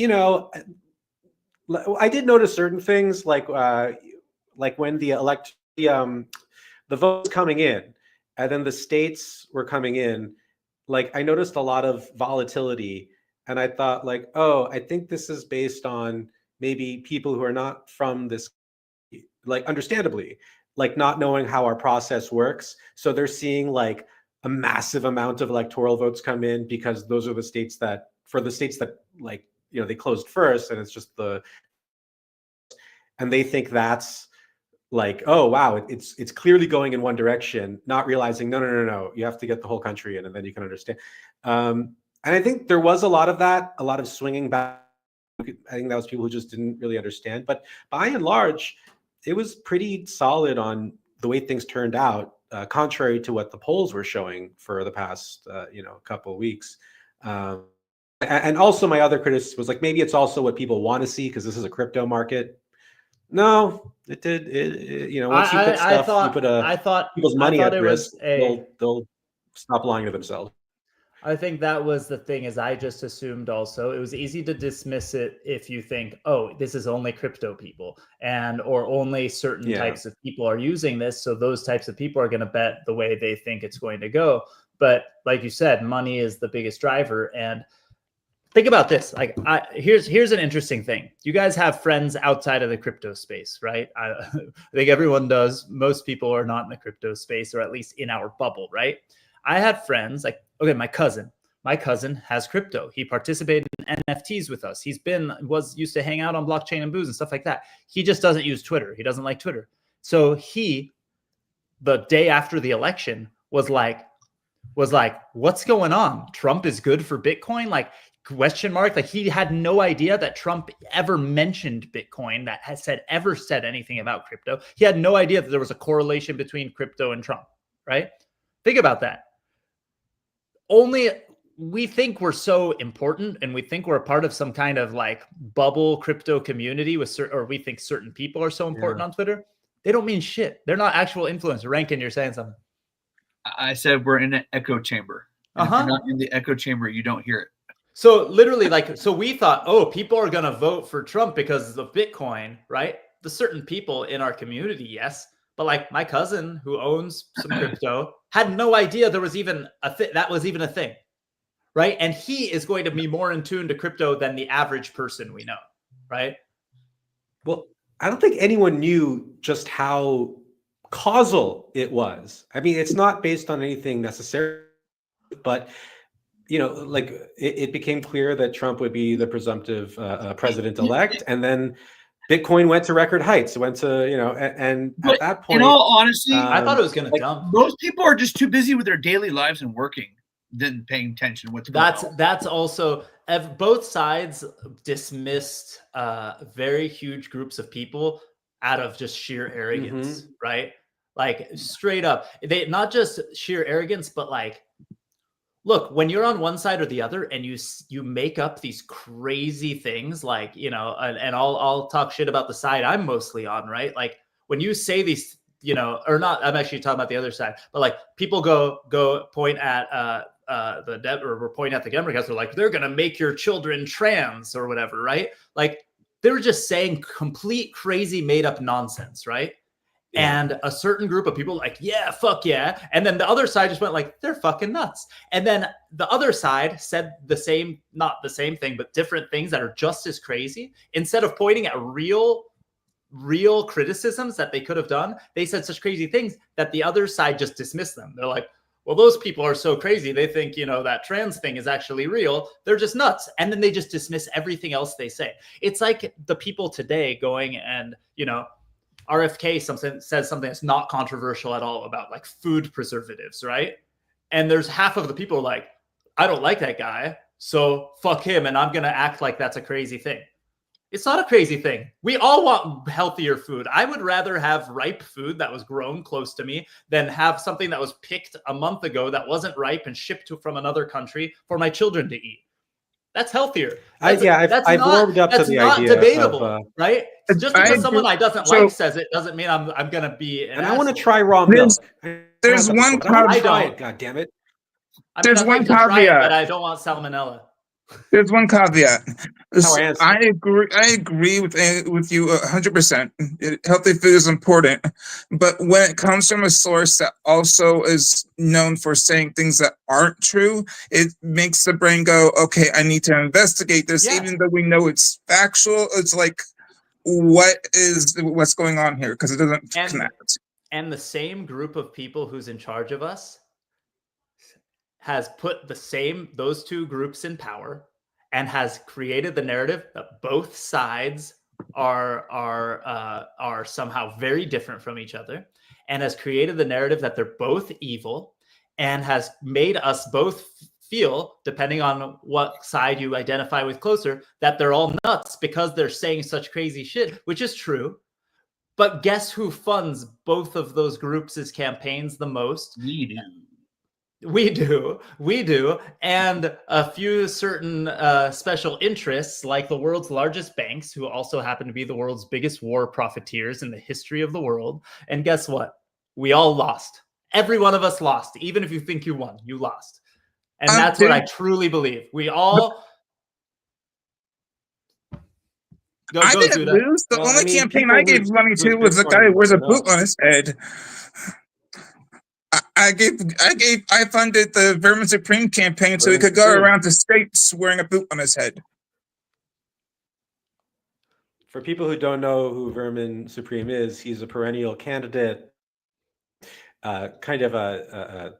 did notice certain things like when the votes coming in, and then the states were coming in, I noticed a lot of volatility, and I thought I think this is based on maybe people who are not from this, understandably, not knowing how our process works. So they're seeing a massive amount of electoral votes come in because those are the states that they closed first, and it's just and they think that's oh wow, it's clearly going in one direction, not realizing no, you have to get the whole country in, and then you can understand. And I think there was a lot of swinging back. I think that was people who just didn't really understand. But by and large, it was pretty solid on the way things turned out, contrary to what the polls were showing for the past couple of weeks. And also my other criticism was maybe it's also what people want to see because this is a crypto market. No, it did. Once you put stuff, you put people's money at risk, they'll stop lying to themselves. I think that was the thing, is I just assumed also it was easy to dismiss it if you think, oh, this is only crypto people or only certain types of people are using this. So those types of people are going to bet the way they think it's going to go. But like you said, money is the biggest driver. And think about this. Here's an interesting thing. You guys have friends outside of the crypto space, right? I think everyone does. Most people are not in the crypto space, or at least in our bubble, right? I had friends my cousin has crypto. He participated in NFTs with us. Used to hang out on Blockchain and Booze and stuff like that. He just doesn't use Twitter. He doesn't like Twitter. So the day after the election was like, what's going on? Trump is good for Bitcoin? Question mark. He had no idea that Trump ever mentioned Bitcoin, that has ever said anything about crypto. He had no idea that there was a correlation between crypto and Trump, right? Think about that. Only we think we're so important, and we think we're a part of some kind of bubble crypto community or we think certain people are so important on Twitter. They don't mean shit. They're not actual influencers. Rankin, you're saying something. I said we're in an echo chamber. If you're not in the echo chamber, you don't hear it. So literally, so we thought, oh, people are going to vote for Trump because of Bitcoin, right? The certain people in our community, yes. But my cousin who owns some crypto had no idea there was even that was even a thing, right? And he is going to be more in tune to crypto than the average person we know, right? Well, I don't think anyone knew just how causal it was. I mean, it's not based on anything necessary, but like it became clear that Trump would be the presumptive president-elect, and then Bitcoin went to record heights. It went to, and But at that point, in all honesty, I thought it was going to dump. Most people are just too busy with their daily lives and working than paying attention to what's going on. That's also, both sides dismissed very huge groups of people out of just sheer arrogance, right? Like straight up, they not just sheer arrogance, but like, look, when you're on one side or the other and you make up these crazy things, like, and I'll talk shit about the side I'm mostly on, right? Like when you say these, or not, I'm actually talking about the other side, but like people go point at or point at the Democrats. They're like, they're gonna make your children trans or whatever, right? Like they were just saying complete crazy made up nonsense, right? Yeah. And a certain group of people like, yeah, fuck yeah. And then the other side just went like, they're fucking nuts. And then the other side said the same, not the same thing, but different things that are just as crazy. Instead of pointing at real criticisms that they could have done, they said such crazy things that the other side just dismissed them. They're like, well, those people are so crazy. They think, that trans thing is actually real. They're just nuts. And then they just dismiss everything else they say. It's like the people today going and, RFK says something that's not controversial at all about like food preservatives, right? And there's half of the people like, I don't like that guy, so fuck him, and I'm gonna act like that's a crazy thing. It's not a crazy thing. We all want healthier food. I would rather have ripe food that was grown close to me than have something that was picked a month ago that wasn't ripe and shipped from another country for my children to eat. That's healthier. I've warmed up to the idea. That's not debatable, right? Just because someone I doesn't like says it doesn't mean I'm going to be. And I want to try raw milk. There's one caveat. God damn it! There's one caveat. But I don't want salmonella. There's one caveat. I agree with you 100%. Healthy food is important, but when it comes from a source that also is known for saying things that aren't true, it makes the brain go, okay, I need to investigate this, even though we know it's factual. It's like, what's going on here? Because it doesn't connect. And the same group of people who's in charge of us has put those two groups in power and has created the narrative that both sides are somehow very different from each other, and has created the narrative that they're both evil, and has made us both feel, depending on what side you identify with closer, that they're all nuts because they're saying such crazy shit, which is true. But guess who funds both of those groups' campaigns the most? We do. And a few certain special interests, like the world's largest banks, who also happen to be the world's biggest war profiteers in the history of the world. And guess what? We all lost. Every one of us lost. Even if you think you won, you lost. And that's what I truly believe. We all... I didn't lose. The only campaign I gave money to was the guy who wears a boot on his head. I funded the Vermin Supreme campaign so he could go around the states wearing a boot on his head. For people who don't know who Vermin Supreme is, he's a perennial candidate, kind of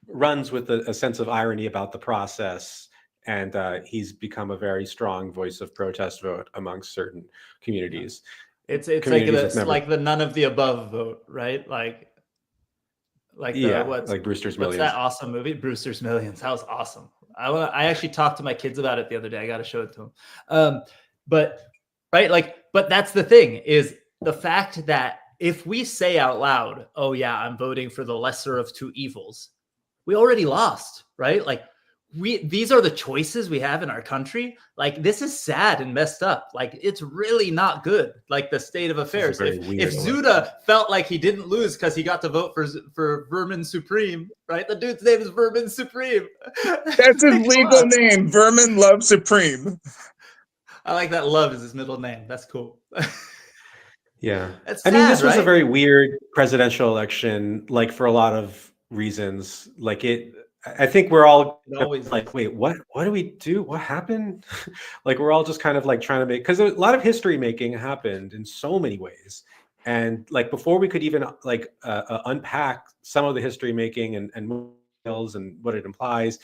runs with a sense of irony about the process. And he's become a very strong voice of protest vote amongst certain communities. It's like the none of the above vote, right? Like Brewster's Millions. What's that awesome movie? Brewster's Millions. That was awesome. I actually talked to my kids about it the other day. I got to show it to them. But that's the thing, is the fact that if we say out loud, oh yeah, I'm voting for the lesser of two evils, we already lost, right? Like these are the choices we have in our country. Like, this is sad and messed up. Like, it's really not good, like the state of affairs. If Zuda felt like he didn't lose because he got to vote for Vermin Supreme, right? The dude's name is Vermin Supreme. That's his legal name, Vermin Love Supreme. I like that Love is his middle name. That's cool. Yeah. That's I mean, sad, this was right? a very weird presidential election, like for a lot of reasons. Like I think we're all like, wait, what do we do? What happened? Like, we're all just kind of like trying to make, because a lot of history making happened in so many ways. And like before we could even like unpack some of the history making and what it implies,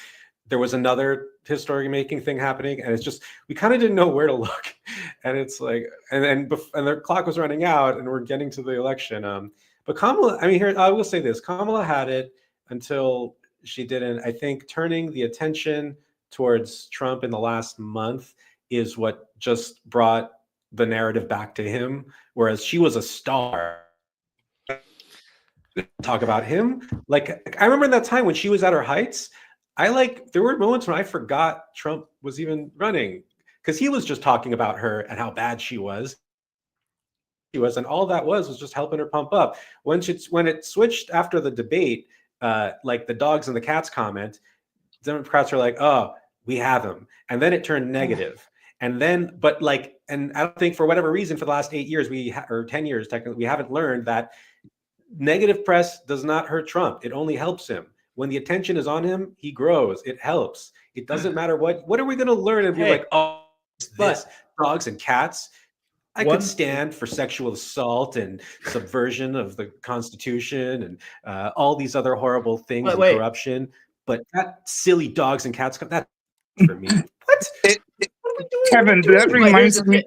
there was another history making thing happening, and it's just we kind of didn't know where to look. And it's like, and the clock was running out, and we're getting to the election. But Kamala, I mean, here I will say this: Kamala had it until she didn't. I think turning the attention towards Trump in the last month is what just brought the narrative back to him, whereas she was a star. Talk about him. Like I remember that time when she was at her heights. There were moments when I forgot Trump was even running because he was just talking about her and how bad she was. And all that was just helping her pump up. When it switched after the debate, like the dogs and the cats comment, Democrats are like, oh, we have him. And then it turned negative. And then, and I don't think for whatever reason for the last 8 years, or 10 years, technically, we haven't learned that negative press does not hurt Trump. It only helps him. When the attention is on him, he grows. It helps. It doesn't matter what are we going to learn and be like, oh, this dogs and cats. I could stand for sexual assault and subversion of the Constitution and all these other horrible things and corruption. But that silly dogs and cats, that's for me. What? Kevin, that reminds me.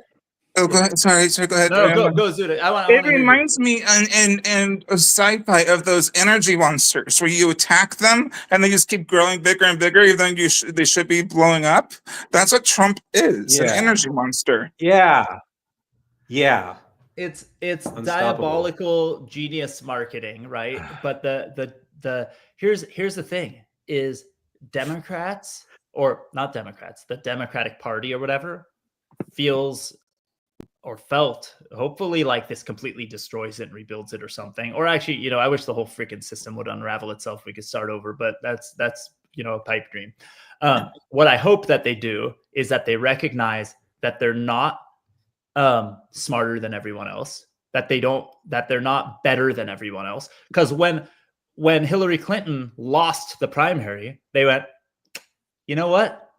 Oh, go ahead. Sorry, go ahead. No, go Zuda. It reminds me in a sci-fi of those energy monsters where you attack them and they just keep growing bigger and bigger, even though they should be blowing up. That's what Trump is, an energy monster. Yeah. It's diabolical genius marketing, right? But here's the thing is Democrats, or not Democrats, the Democratic Party or whatever feels or felt hopefully like this completely destroys it and rebuilds it or something. Or actually, I wish the whole freaking system would unravel itself. We could start over, but that's a pipe dream. What I hope that they do is that they recognize that they're not smarter than everyone else, that they're not better than everyone else. Because when Hillary Clinton lost the primary, they went, you know what?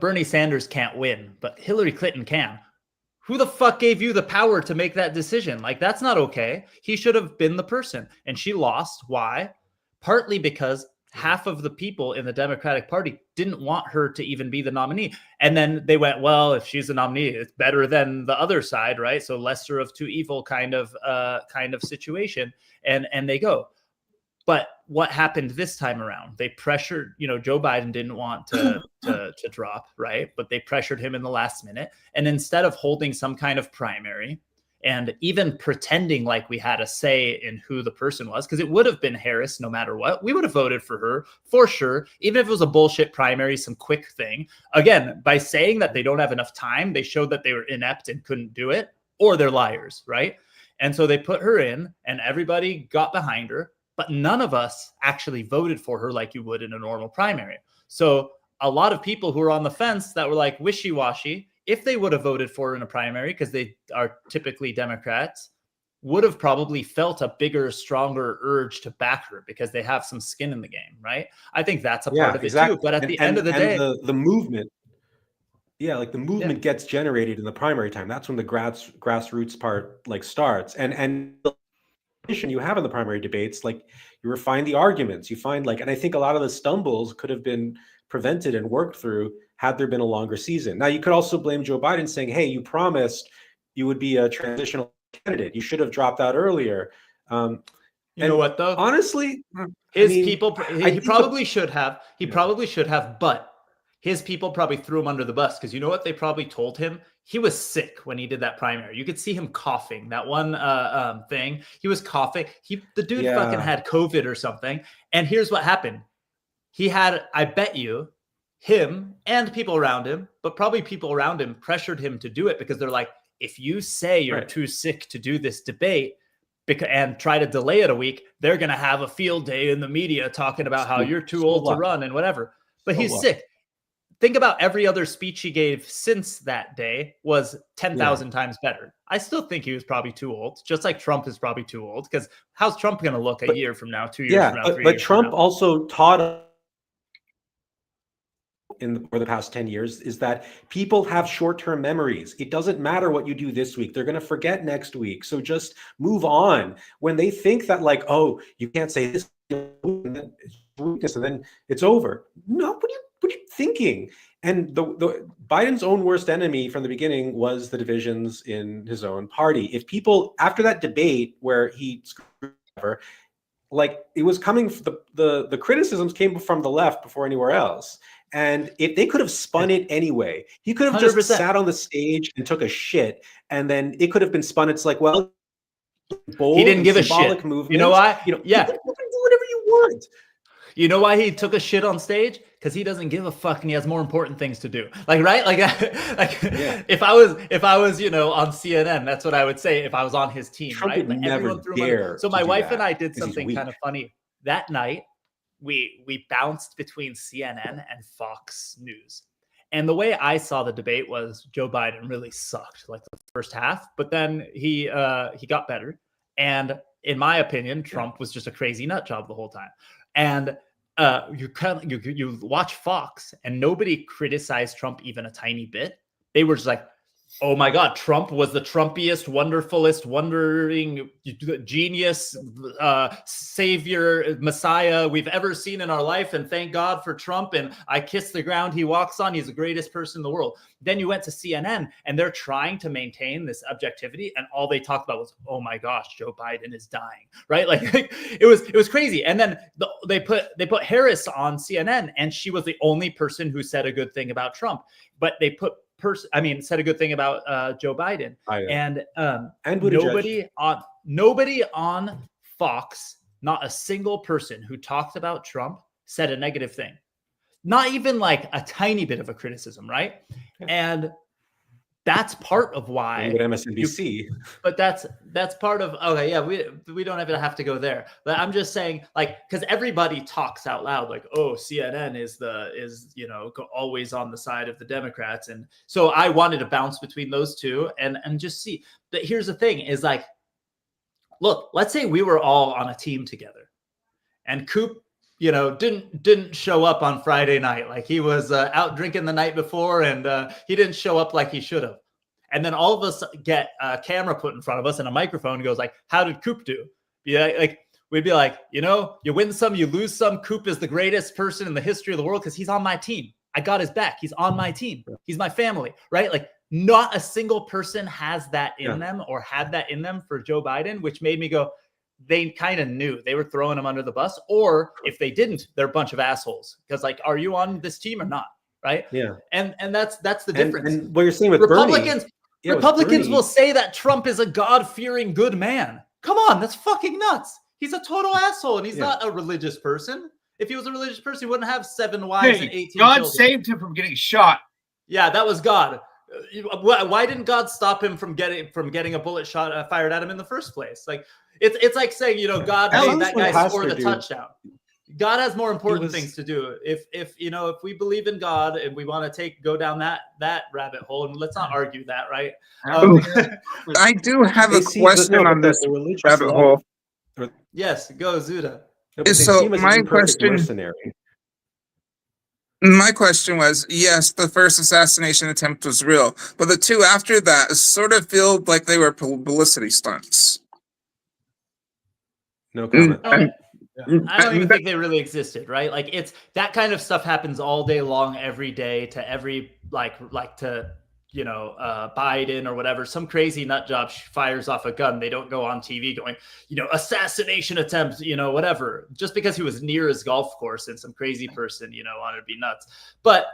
Bernie Sanders can't win, but Hillary Clinton can. Who the fuck gave you the power to make that decision? Like, that's not okay. He should have been the person. And she lost. Why? Partly because half of the people in the Democratic Party didn't want her to even be the nominee. And then they went, well, if she's the nominee, it's better than the other side, right? So lesser of two evil kind of situation. And they go. But what happened this time around? They pressured, Joe Biden didn't want to drop, right? But they pressured him in the last minute. And instead of holding some kind of primary and even pretending like we had a say in who the person was, because it would have been Harris no matter what, we would have voted for her for sure, even if it was a bullshit primary, some quick thing. Again, by saying that they don't have enough time, they showed that they were inept and couldn't do it, or they're liars, right? And so they put her in and everybody got behind her. But none of us actually voted for her like you would in a normal primary. So a lot of people who are on the fence that were like wishy-washy, if they would have voted for her in a primary, because they are typically Democrats, would have probably felt a bigger, stronger urge to back her because they have some skin in the game, right? I think that's a part of it too. But at the end of the day, the movement, the movement gets generated in the primary time. That's when the grassroots part starts. And you have in the primary debates, you refine the arguments, you find and I think a lot of the stumbles could have been prevented and worked through had there been a longer season. Now you could also blame Joe Biden saying, hey, you promised you would be a transitional candidate, you should have dropped out earlier. You know what though, honestly, he probably should have, but his people probably threw him under the bus, because you know what they probably told him? He was sick when he did that primary. You could see him coughing. That one thing, he was coughing. The dude fucking had COVID or something. And here's what happened. He had, I bet you, him and people around him, but probably people around him pressured him to do it because they're like, if you say you're too sick to do this debate and try to delay it a week, they're going to have a field day in the media talking about how you're too old to run and whatever. But he's sick. Think about every other speech he gave since that day was 10,000 times better. I still think he was probably too old, just like Trump is probably too old, because how's Trump going to look a year from now, 2 years from now, 3 years but Trump from now? also taught for the past 10 years is that people have short-term memories. It doesn't matter what you do this week. They're going to forget next week. So just move on. When they think that like, oh, you can't say this, and then it's over. No, what are you thinking? And the Biden's own worst enemy from the beginning was the divisions in his own party. If people, after that debate where he screwed over, like it was coming, the criticisms came from the left before anywhere else. And if they could have spun it anyway, he could have 100%. Just sat on the stage and took a shit, and then it could have been spun. It's like, well, he didn't give a shit. Movement. You know why? You can do whatever you want. You know why he took a shit on stage? Because he doesn't give a fuck and he has more important things to do. Like, right? Like yeah. if I was, on CNN, that's what I would say if I was on his team, Trump right? Would never dare. So my wife and I did something kind of funny. That night, we bounced between CNN and Fox News. And the way I saw the debate was Joe Biden really sucked like the first half, but then he got better. And in my opinion, Trump was just a crazy nut job the whole time. And you watch Fox and nobody criticized Trump even a tiny bit. They were just like, oh my God, Trump was the Trumpiest, wonderfulest, wondering genius, savior, messiah we've ever seen in our life. And thank God for Trump. And I kiss the ground he walks on. He's the greatest person in the world. Then you went to CNN and they're trying to maintain this objectivity. And all they talked about was, oh my gosh, Joe Biden is dying. Right. Like it was crazy. And then they put Harris on CNN and she was the only person who said a good thing about Trump, but they said a good thing about Joe Biden. And nobody on Fox, not a single person who talked about Trump said a negative thing. Not even like a tiny bit of a criticism, right? And that's part of why MSNBC. But that's part of we don't even have to go there. But I'm just saying, like, because everybody talks out loud, like, oh, CNN is always on the side of the Democrats, and so I wanted to bounce between those two and just see. But here's the thing: is like, look, let's say we were all on a team together, and Coop, didn't show up on Friday night. Like he was out drinking the night before and he didn't show up like he should have. And then all of us get a camera put in front of us and a microphone goes like, how did Coop do? We'd be like, you win some, you lose some. Coop is the greatest person in the history of the world because he's on my team. I got his back. He's on my team. He's my family, right? Like not a single person has that in them or had that in them for Joe Biden, which made me go, they kind of knew they were throwing him under the bus, or if they didn't, they're a bunch of assholes. Because like, are you on this team or not? Right. Yeah. And that's the difference. And what you're saying with Republicans Bernie will say that Trump is a God-fearing good man. Come on, that's fucking nuts. He's a total asshole, and he's not a religious person. If he was a religious person, he wouldn't have 7 wives and 18 God children. saved him from getting shot. Yeah, that was God. Why didn't God stop him from getting a bullet shot fired at him in the first place? Like it's like saying, God made that guy score the touchdown. God has more important things to do. If we believe in God and we want to go down that rabbit hole, and let's not argue that, right? I do have a question on this rabbit hole. Yes, go Zuda. So my question was, yes, the first assassination attempt was real, but the two after that sort of feel like they were publicity stunts. No comment. I don't even think they really existed, right? Like it's that kind of stuff happens all day long, every day to every Biden or whatever. Some crazy nut job fires off a gun. They don't go on TV going, assassination attempt, whatever, just because he was near his golf course and some crazy person, wanted to be nuts. But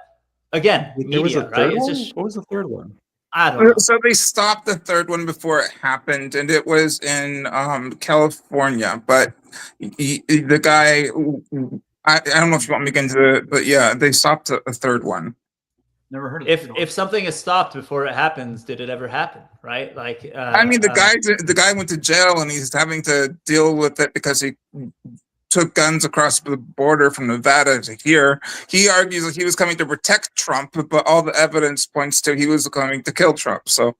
again, there was a third one? What was the third one? I don't know. So they stopped the third one before it happened, and it was in California. But the guy, I don't know if you want me to get into it, but yeah, they stopped a third one. Never heard of it. If something is stopped before it happens, did it ever happen? Right? Like the guy went to jail and he's having to deal with it because he took guns across the border from Nevada to here. He argues that he was coming to protect Trump, but all the evidence points to he was coming to kill Trump. So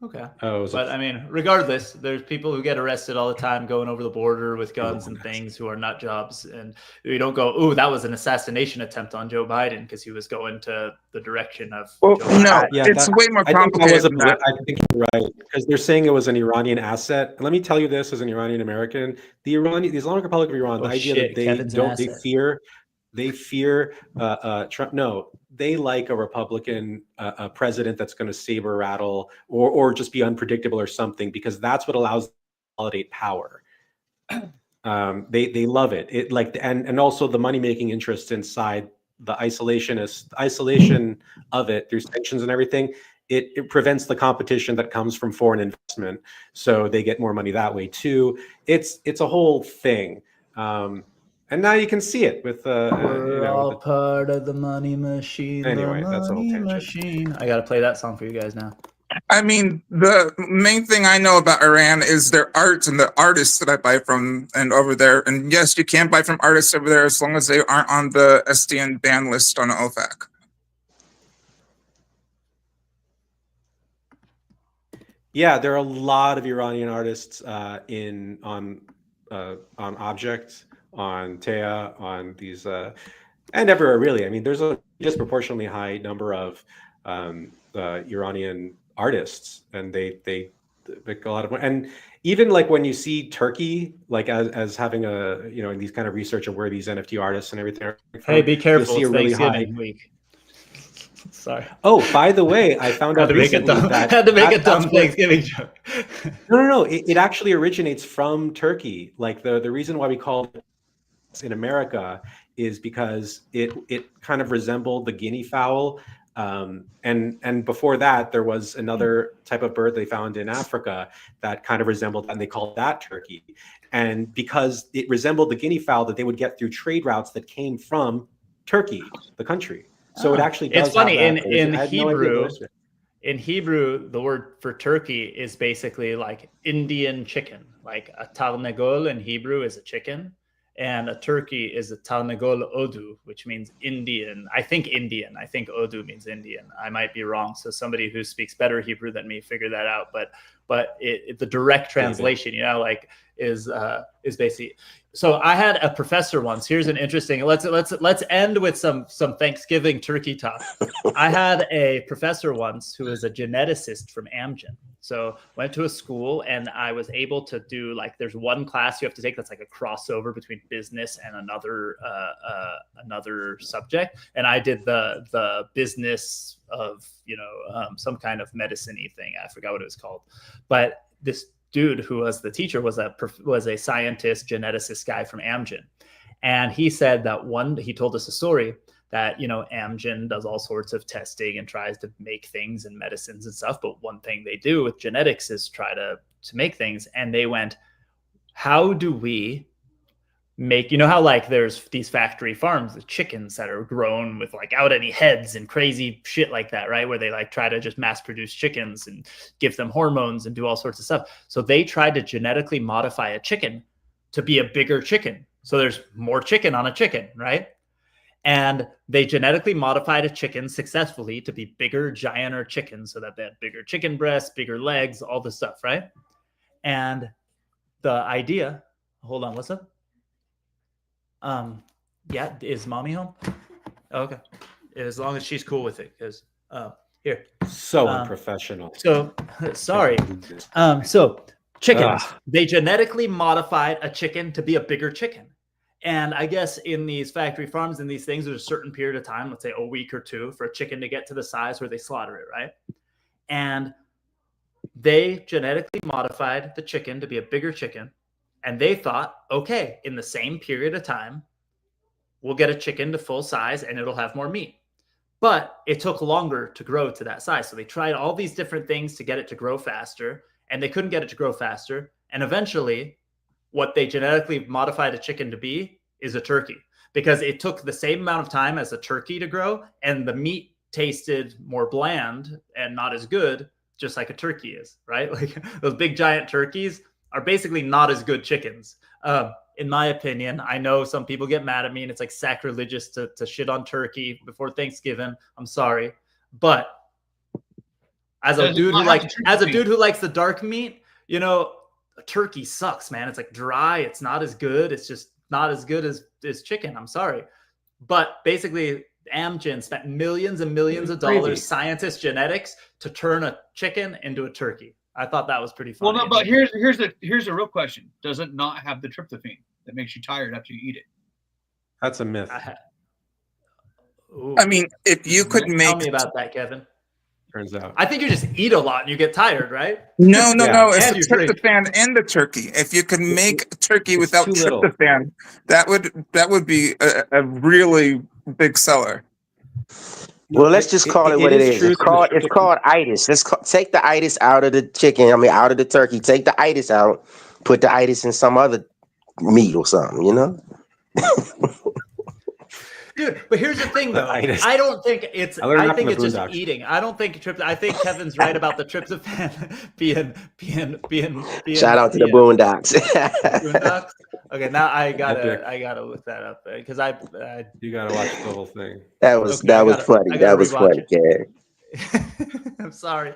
Okay. Oh, but I mean, regardless, there's people who get arrested all the time going over the border with guns and things who are nut jobs. And you don't go, "Ooh, that was an assassination attempt on Joe Biden," because he was going to the direction of Joe Biden. It's way more complicated than that. I think you're right, because they're saying it was an Iranian asset. And let me tell you this as an Iranian American, the Islamic Republic of Iran, the idea that they fear Trump. No, they like a Republican president that's going to saber rattle or just be unpredictable or something, because that's what allows them to consolidate power. They love it. It like and also the money making interests inside the isolation of it through sanctions and everything. It prevents the competition that comes from foreign investment, so they get more money that way too. It's a whole thing. And now you can see it with we're all part of the money machine. Anyway, that's a whole tangent. Machine. I gotta play that song for you guys now. I mean, the main thing I know about Iran is their art and the artists that I buy from and over there. And yes, you can buy from artists over there as long as they aren't on the SDN ban list on OFAC. Yeah, there are a lot of Iranian artists on Object, on Teya, on these, and everywhere really. I mean, there's a disproportionately high number of Iranian artists, and they make a lot of money. And even like when you see Turkey, like as having a in these kind of research of where these NFT artists and everything are from, hey, be careful! See it's a really Thanksgiving week. Sorry. Oh, by the way, I found out recently that had to make a dumb Thanksgiving joke. No. It actually originates from Turkey. Like the reason why we call it in America is because it kind of resembled the guinea fowl. And before that, there was another type of bird they found in Africa that kind of resembled that, and they called that turkey. And because it resembled the guinea fowl that they would get through trade routes that came from Turkey, the country. So it actually does. It's funny have in Hebrew. In Hebrew, the word for turkey is basically like Indian chicken. Like a tarnegol in Hebrew is a chicken, and a turkey is a tarnegol odu, which means Indian. I think Indian. I think odu means Indian. I might be wrong. So somebody who speaks better Hebrew than me figure that out. But the direct translation, is basically. So I had a professor once. Here's an interesting. Let's end with some Thanksgiving turkey talk. I had a professor once who was a geneticist from Amgen. So went to a school, and I was able to do there's one class you have to take that's like a crossover between business and another subject, and I did the business of some kind of medicine-y thing. I forgot what it was called, but this dude who was the teacher was a scientist, geneticist guy from Amgen. And he said that he told us a story that, Amgen does all sorts of testing and tries to make things and medicines and stuff. But one thing they do with genetics is try to make things. And they went, how do we make, how there's these factory farms with chickens that are grown with out any heads and crazy shit like that, right? Where they try to just mass produce chickens and give them hormones and do all sorts of stuff. So they tried to genetically modify a chicken to be a bigger chicken. So there's more chicken on a chicken, right? And they genetically modified a chicken successfully to be bigger, gianter chickens so that they had bigger chicken breasts, bigger legs, all this stuff, right? And the idea, hold on, what's up? Yeah, is mommy home? Okay, as long as she's cool with it, because here. So unprofessional. So sorry. So chickens, they genetically modified a chicken to be a bigger chicken, and I guess in these factory farms and these things, there's a certain period of time, let's say a week or two, for a chicken to get to the size where they slaughter it, right? And they genetically modified the chicken to be a bigger chicken. And they thought, okay, in the same period of time, we'll get a chicken to full size and it'll have more meat. But it took longer to grow to that size. So they tried all these different things to get it to grow faster, and they couldn't get it to grow faster. And eventually, what they genetically modified a chicken to be is a turkey, because it took the same amount of time as a turkey to grow, and the meat tasted more bland and not as good, just like a turkey is, right? Like those big giant turkeys are basically not as good chickens. In my opinion, I know some people get mad at me and it's sacrilegious to shit on turkey before Thanksgiving. I'm sorry. But As a dude who likes the dark meat, you know, turkey sucks, man. It's like dry. It's not as good. It's just not as good as chicken. I'm sorry. But basically, Amgen spent millions and millions of dollars, scientists, genetics, to turn a chicken into a turkey. I thought that was pretty funny. Well, no, but here's the real question: does it not have the tryptophan that makes you tired after you eat it? That's a myth. I mean, if you could tell me about that, Kevin. Turns out, I think you just eat a lot and you get tired, right? No. It's the tryptophan in the turkey. If you could make turkey without tryptophan, that would be a really big seller. Well, let's just call it what it is. It's called itis. Take the itis out of the chicken. I mean, out of the turkey. Take the itis out. Put the itis in some other meat or something. You know. Dude, but here's the thing, though. I don't think it's. I think it's just eating. I don't think I think Kevin's right about the tryptophan being. Shout out to the Boondocks. Boondocks. Okay, now I gotta look that up because you gotta watch the whole thing. That was funny. That was funny, Gary. I'm sorry,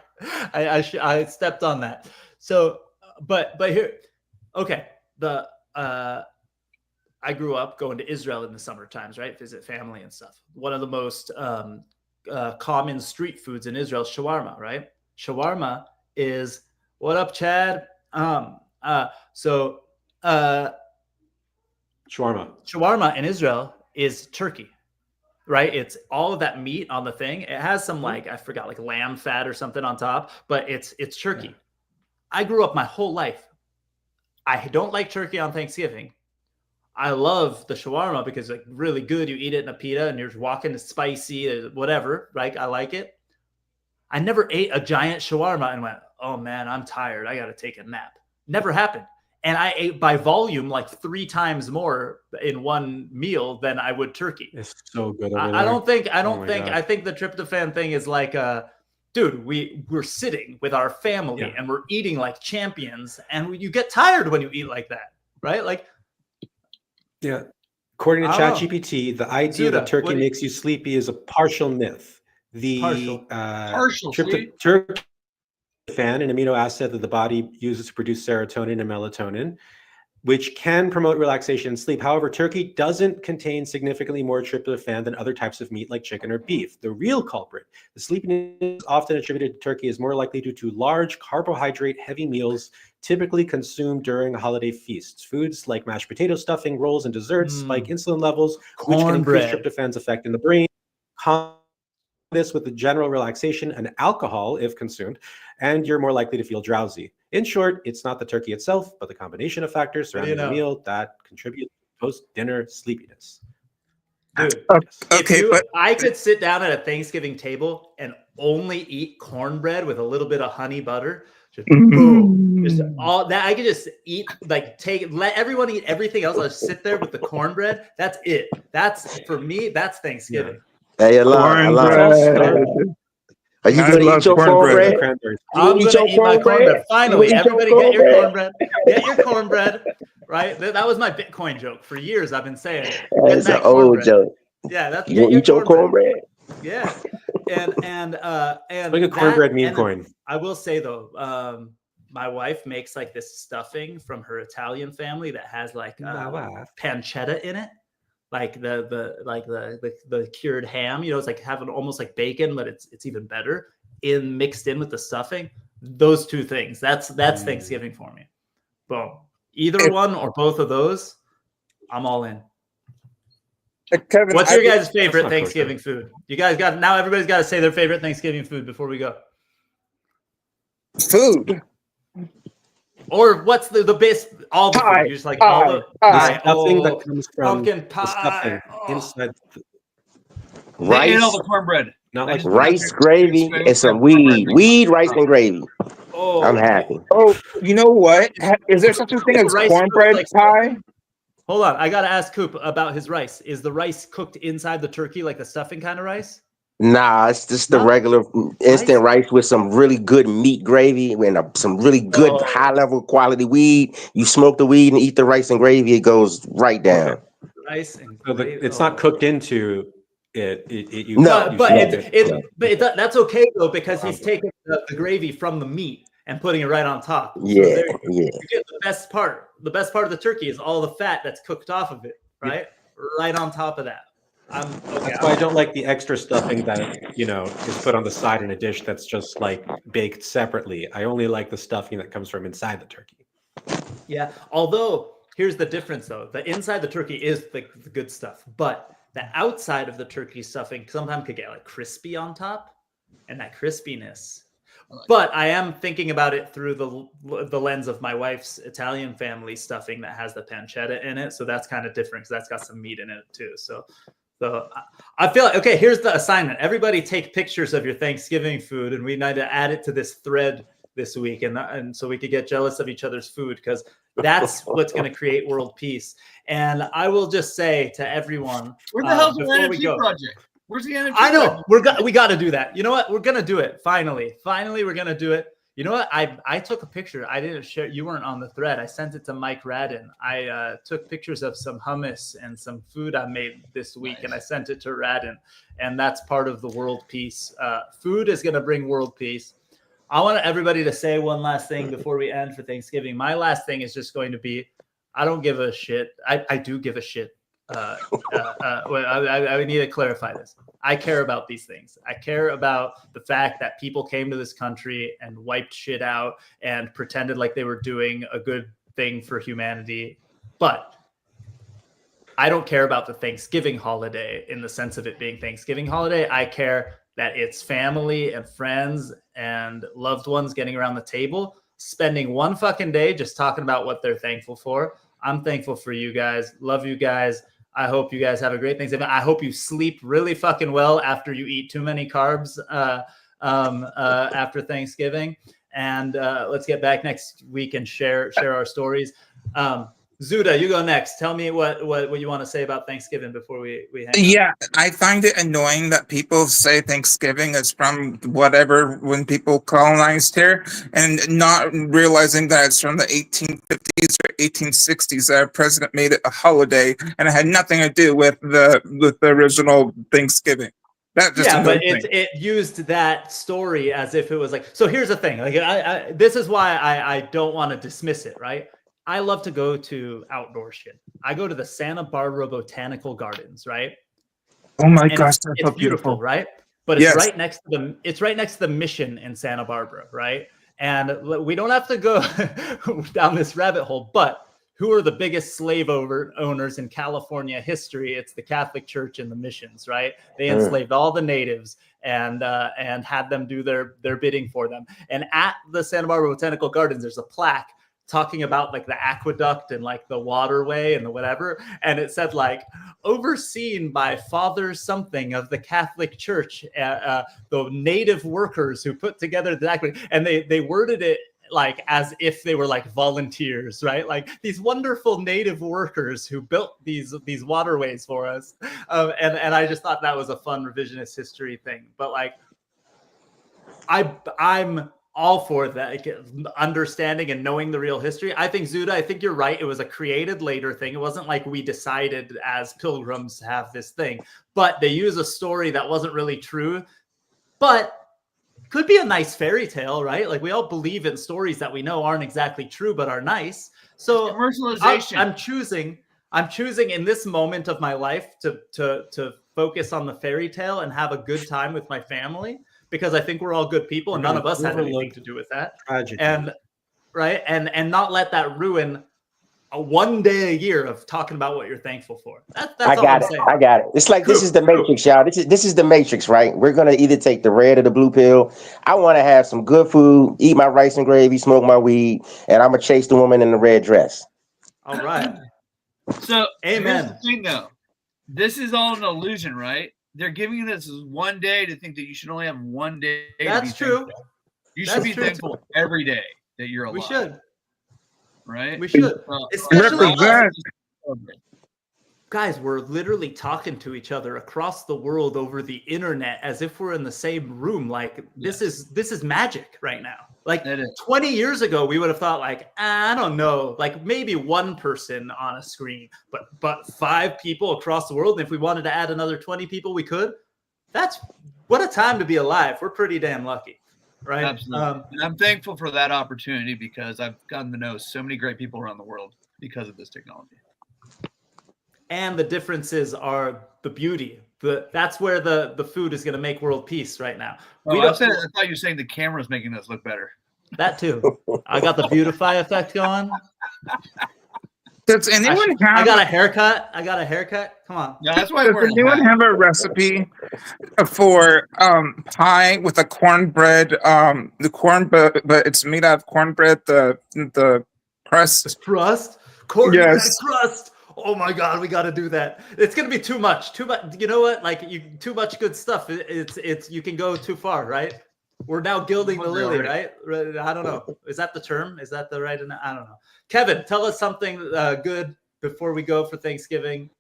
I stepped on that. So, but here, okay, I grew up going to Israel in the summer times, right? Visit family and stuff. One of the most common street foods in Israel is shawarma, right? Shawarma is, what up, Chad? Shawarma in Israel is turkey, right? It's all of that meat on the thing. It has some I forgot, like lamb fat or something on top, but it's turkey. Yeah. I grew up my whole life. I don't like turkey on Thanksgiving. I love the shawarma because it's like really good. You eat it in a pita and you're walking spicy, whatever, right? I like it. I never ate a giant shawarma and went, oh man, I'm tired. I got to take a nap. Never happened. And I ate by volume like 3 times more in one meal than I would turkey. It's so good. I think the tryptophan thing is like, dude, we're sitting with our family and we're eating like champions, and you get tired when you eat like that, right? Like, yeah. According to ChatGPT, the idea that turkey makes you sleepy is a partial myth. The tryptophan, an amino acid that the body uses to produce serotonin and melatonin, which can promote relaxation and sleep. However, turkey doesn't contain significantly more tryptophan than other types of meat like chicken or beef. The real culprit, the sleepiness often attributed to turkey, is more likely due to large carbohydrate-heavy meals typically consumed during holiday feasts. Foods like mashed potato stuffing, rolls, and desserts spike insulin levels, which can increase tryptophan's effect in the brain. This with the general relaxation and alcohol, if consumed, and you're more likely to feel drowsy. In short, it's not the turkey itself, but the combination of factors surrounding the meal that contribute to post-dinner sleepiness. Dude, I could sit down at a Thanksgiving table and only eat cornbread with a little bit of honey butter. Just boom. Just all that. I could just eat, let everyone eat everything else. I'll just sit there with the cornbread. That's it. That's, for me, that's Thanksgiving. Hey, I love. Are you going to eat your cornbread? I'm going to eat my cornbread. Finally, everybody get your cornbread. Get your cornbread, right? That was my Bitcoin joke. For years, I've been saying it. That's an old joke. Yeah, that's you eat your cornbread. Yeah, and like a cornbread meme coin. I will say though, my wife makes like this stuffing from her Italian family that has like pancetta in it. Like the cured ham, it's like having almost like bacon, but it's even better mixed in with the stuffing. Those two things. That's Thanksgiving for me. Boom. Either one or both of those, I'm all in. Kevin, what's your guys' favorite Thanksgiving food? You guys everybody's got to say their favorite Thanksgiving food before we go. Food. Or what's the best? All the food. You're just like all the stuffing that comes from pumpkin pie. The stuffing inside rice. And all the cornbread. Not like rice, gravy, and some weed, rice, and gravy. Oh, I'm happy. Oh, you know what? Is there such a thing as cornbread pie? Hold on, I gotta ask Coop about his rice. Is the rice cooked inside the turkey like the stuffing kind of rice? Nah, it's just the regular instant rice with some really good meat gravy and some really good high level quality weed. You smoke the weed and eat the rice and gravy, it goes right down. Rice and gravy. It's not cooked into that's okay though, because he's taking the gravy from the meat and putting it right on top. Yeah, so yeah. You get the best part. The best part of the turkey is all the fat that's cooked off of it, right? Right on top of that. That's why I don't like the extra stuffing that is put on the side in a dish that's just like baked separately. I only like the stuffing that comes from inside the turkey. Yeah, although here's the difference though: the inside the turkey is the good stuff, but the outside of the turkey stuffing sometimes could get like crispy on top, and that crispiness. But I am thinking about it through the lens of my wife's Italian family stuffing that has the pancetta in it, so that's kind of different because that's got some meat in it too. So I feel like, okay, here's the assignment. Everybody take pictures of your Thanksgiving food, and we need to add it to this thread this week, and so we could get jealous of each other's food, because that's what's going to create world peace. And I will just say to everyone, where the hell's the NFT project? Where's the NFT? I know we got to do that. You know what? We're gonna do it finally. We're gonna do it. You know what? I took a picture. I didn't share. You weren't on the thread. I sent it to Mike Radin. I took pictures of some hummus and some food I made this week, and I sent it to Radin. And that's part of the world peace. Food is gonna bring world peace. I want everybody to say one last thing before we end for Thanksgiving. My last thing is just going to be, I don't give a shit. I do give a shit. I need to clarify this. I care about these things. I care about the fact that people came to this country and wiped shit out and pretended like they were doing a good thing for humanity. But I don't care about the Thanksgiving holiday in the sense of it being Thanksgiving holiday. I care that it's family and friends and loved ones getting around the table, spending one fucking day just talking about what they're thankful for. I'm thankful for you guys. Love you guys. I hope you guys have a great Thanksgiving. I hope you sleep really fucking well after you eat too many carbs after Thanksgiving. And let's get back next week and share our stories. Zuda, you go next. Tell me what you want to say about Thanksgiving before we hang out. Yeah, I find it annoying that people say Thanksgiving is from whatever when people colonized here, and not realizing that it's from the 1850s or 1860s that a president made it a holiday, and it had nothing to do with the original Thanksgiving. That just but it used that story as if it was like. So here's the thing. Like this is why I don't want to dismiss it, right? I love to go to outdoor shit. I go to the Santa Barbara Botanical Gardens, right? Oh my gosh, that's it's so beautiful, right? But it's right next to the Mission in Santa Barbara, right? And we don't have to go down this rabbit hole, but who are the biggest slave owners in California history? It's the Catholic Church and the missions, right? They enslaved all the natives and had them do their bidding for them. And at the Santa Barbara Botanical Gardens, there's a plaque talking about like the aqueduct and like the waterway and the whatever, and it said like overseen by Father something of the Catholic Church, the native workers who put together the aqueduct, and they worded it like as if they were like volunteers, right? Like these wonderful native workers who built these waterways for us, and I just thought that was a fun revisionist history thing. But like I'm all for that, understanding and knowing the real history. I think Zuda, I think you're right. It was a created later thing. It wasn't like we decided as pilgrims to have this thing, but they use a story that wasn't really true, but could be a nice fairy tale, right? Like we all believe in stories that we know aren't exactly true, but are nice. So commercialization. I'm choosing in this moment of my life to focus on the fairy tale and have a good time with my family, because I think we're all good people and none of us had anything to do with that. Tragedy. And not let that ruin a one day a year of talking about what you're thankful for. That's I got it. It's like this is the Matrix, y'all. This is the Matrix, right? We're gonna either take the red or the blue pill. I want to have some good food, eat my rice and gravy, smoke my weed, and I'm gonna chase the woman in the red dress. All right. So amen. Here's the thing, though. This is all an illusion, right? They're giving you this one day to think that you should only have one day. That's true. You should be thankful every day that you're alive. We should. Right? We should. Especially guys, we're literally talking to each other across the world over the internet as if we're in the same room. Like this is magic right now. Like 20 years ago, we would have thought like, I don't know, like maybe one person on a screen, but 5 people across the world. And if we wanted to add another 20 people, we could. That's what a time to be alive. We're pretty damn lucky, right? Absolutely. And I'm thankful for that opportunity because I've gotten to know so many great people around the world because of this technology. And the differences are the beauty. That's where the food is going to make world peace right now. I thought you were saying the camera's making us look better. That too. I got the beautify effect going. Does anyone have? I got a haircut. Come on. Yeah, that's why. Does anyone have a recipe for pie with a cornbread? The cornbread, but it's made out of cornbread. The crust. The crust. Cornbread crust. Oh my God, we got to do that. It's gonna be too much. Too much. You know what? Like too much good stuff. It's you can go too far, right? We're now gilding the lily, right? I don't know. Is that the term? Is that the right? I don't know. Kevin, tell us something good before we go for Thanksgiving.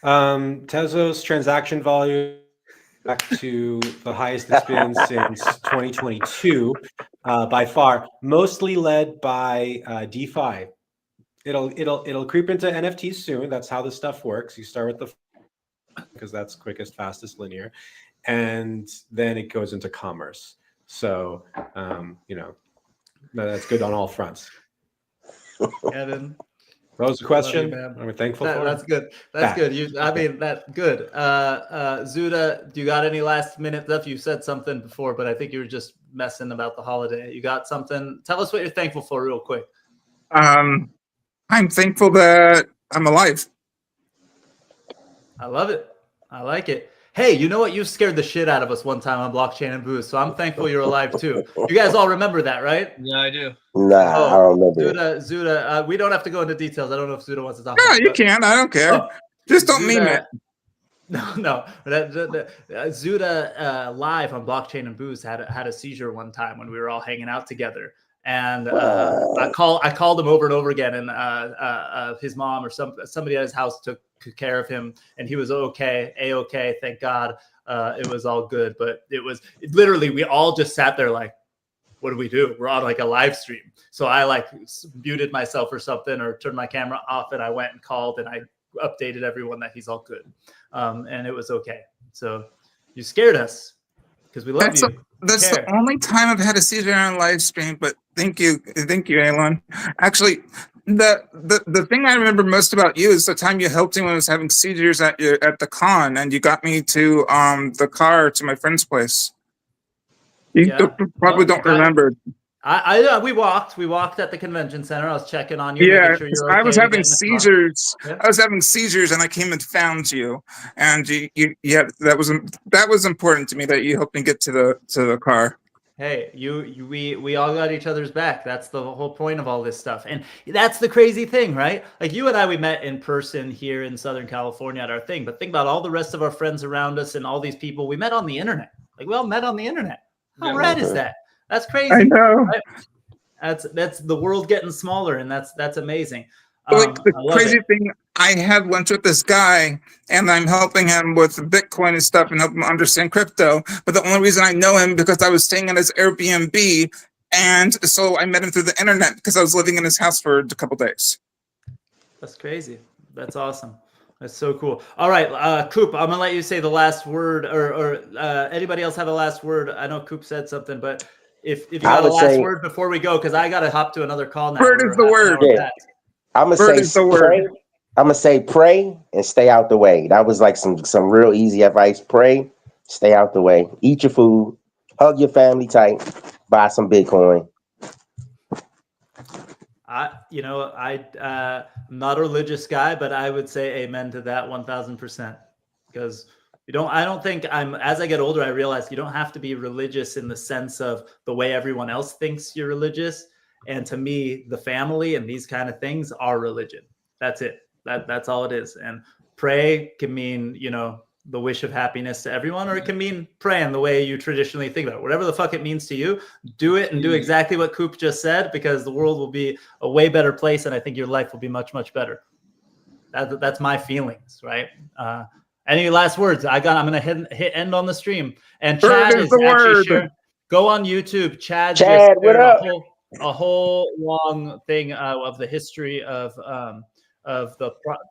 Tezos transaction volume back to the highest it's been since 2022, by far, mostly led by DeFi. It'll creep into NFTs soon. That's how this stuff works. You start with because that's quickest, fastest, linear, and then it goes into commerce. So that's good on all fronts. Kevin, what was the question? I'm thankful for. That's good. That's good. That's good. Zuda, do you got any last minute stuff? You said something before, but I think you were just messing about the holiday. You got something? Tell us what you're thankful for, real quick. I'm thankful that I'm alive. I love it. I like it. Hey, you know what? You scared the shit out of us one time on Blockchain and Booze, so I'm thankful you're alive too. You guys all remember that, right? Yeah, I do. Nah, I don't remember. Zuda, we don't have to go into details. I don't know if Zuda wants to talk. Yeah, you can. I don't care. Just don't meme it. No. Zuda live on Blockchain and Booze had a seizure one time when we were all hanging out together. And I called him over and over again, and his mom or somebody at his house took care of him, and he was okay, thank God. It was all good, but literally we all just sat there like, what do we do? We're on like a live stream. So I like muted myself or something, or turned my camera off, and I went and called, and I updated everyone that he's all good, and it was okay. So you scared us because we love you. That's the only time I've had a seizure on a live stream, but thank you, Elon. Actually, the thing I remember most about you is the time you helped me when I was having seizures at the con, and you got me to the car to my friend's place. You probably don't remember. We walked at the convention center. I was checking on you. Yeah, sure you're I was okay having seizures. Yeah. I was having seizures, and I came and found you. And that was important to me that you helped me get to the car. Hey, we all got each other's back. That's the whole point of all this stuff. And that's the crazy thing, right? Like you and I, we met in person here in Southern California at our thing. But think about all the rest of our friends around us and all these people we met on the internet. Like we all met on the internet. How rad is that? That's crazy. I know. Right? That's the world getting smaller, and that's amazing. Like the crazy thing, I had lunch with this guy, and I'm helping him with Bitcoin and stuff, and helping him understand crypto. But the only reason I know him because I was staying at his Airbnb, and so I met him through the internet because I was living in his house for a couple days. That's crazy. That's awesome. That's so cool. All right, Coop, I'm gonna let you say the last word, or anybody else have a last word? I know Coop said something, but if you got a last word before we go, because I gotta hop to another call now. Word is the word. Yeah. I'm gonna say pray and stay out the way. That was like some real easy advice. Pray, stay out the way. Eat your food, hug your family tight, buy some Bitcoin. I'm not a religious guy, but I would say amen to that 1000%. Because I don't think as I get older, I realize you don't have to be religious in the sense of the way everyone else thinks you're religious. And to me, the family and these kind of things are religion. That's it. That's all it is. And pray can mean, the wish of happiness to everyone, or it can mean praying the way you traditionally think about it. Whatever the fuck it means to you, do it and do exactly what Coop just said, because the world will be a way better place, and I think your life will be much, much better. That's my feelings, right? Any last words? I'm gonna hit end on the stream. And Chad is actually sharing. Go on YouTube. Chad what up? A whole long thing of the history of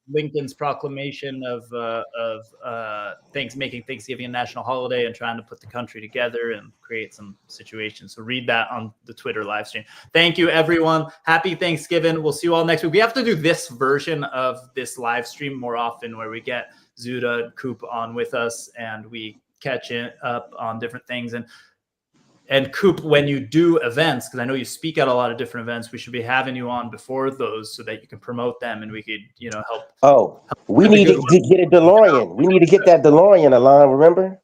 Lincoln's proclamation of making Thanksgiving a national holiday and trying to put the country together and create some situations. So read that on the Twitter live stream. Thank you, everyone. Happy Thanksgiving. We'll see you all next week. We have to do this version of this live stream more often, where we get Zuda and Coop on with us and we catch it up on different things. And Coop, when you do events, because I know you speak at a lot of different events, we should be having you on before those so that you can promote them and we could, help. Oh, we need to get a DeLorean. We need to get that DeLorean, Alon. Remember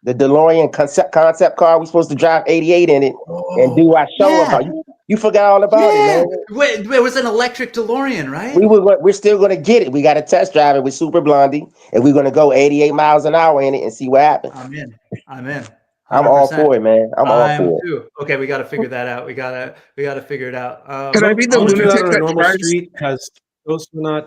the DeLorean concept car? We're supposed to drive 88 in it and do our show about. You forgot all about it, man. Wait, it was an electric DeLorean, right? We're still gonna get it. We got to test drive it with Super Blondie, and we're gonna go 88 miles an hour in it and see what happens. I'm in. 100%. I'm all for it, man. I'm all for it. Too. Okay, we got to figure that out. We gotta figure it out. Can I be the lunatic on a normal drives? street, because those were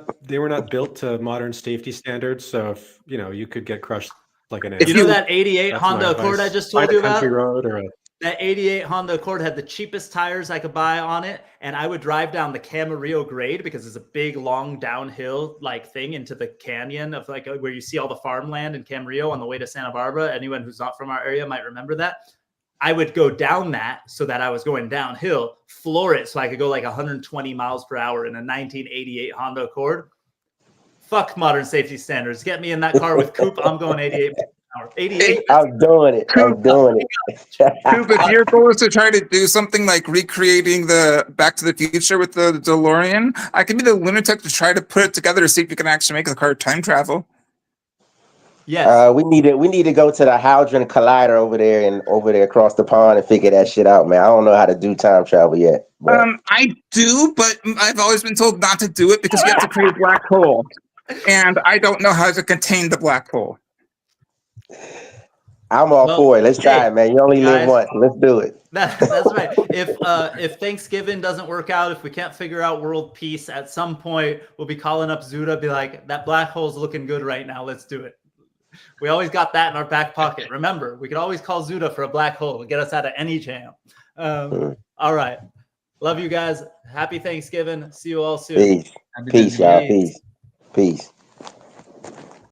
not built to modern safety standards. So if you could get crushed like an. You know that 88 Honda Accord I just told you about? Country road or that 88 Honda Accord had the cheapest tires I could buy on it, and I would drive down the Camarillo grade because it's a big, long downhill thing into the canyon of where you see all the farmland in Camarillo on the way to Santa Barbara. Anyone who's not from our area might remember that. I would go down that so that I was going downhill, floor it so I could go 120 miles per hour in a 1988 Honda Accord. Fuck modern safety standards. Get me in that car with Coop. I'm going 88. 88. I'm doing it. Coop, if your goal is to try to do something like recreating the Back to the Future with the DeLorean, I can be the lunatic to try to put it together to see if you can actually make the car time travel. Yes. We need to go to the Hadron Collider over there across the pond and figure that shit out, man. I don't know how to do time travel yet. But. I do, but I've always been told not to do it because you have to create a black hole, and I don't know how to contain the black hole. I'm all for it. Let's try it, man. You only live once. Let's do it. That's right. If Thanksgiving doesn't work out, if we can't figure out world peace, at some point we'll be calling up Zuda, be like, that black hole's looking good right now. Let's do it. We always got that in our back pocket. Remember, we could always call Zuda for a black hole to get us out of any jam. All right. Love you guys. Happy Thanksgiving. See you all soon. Peace, y'all. Peace.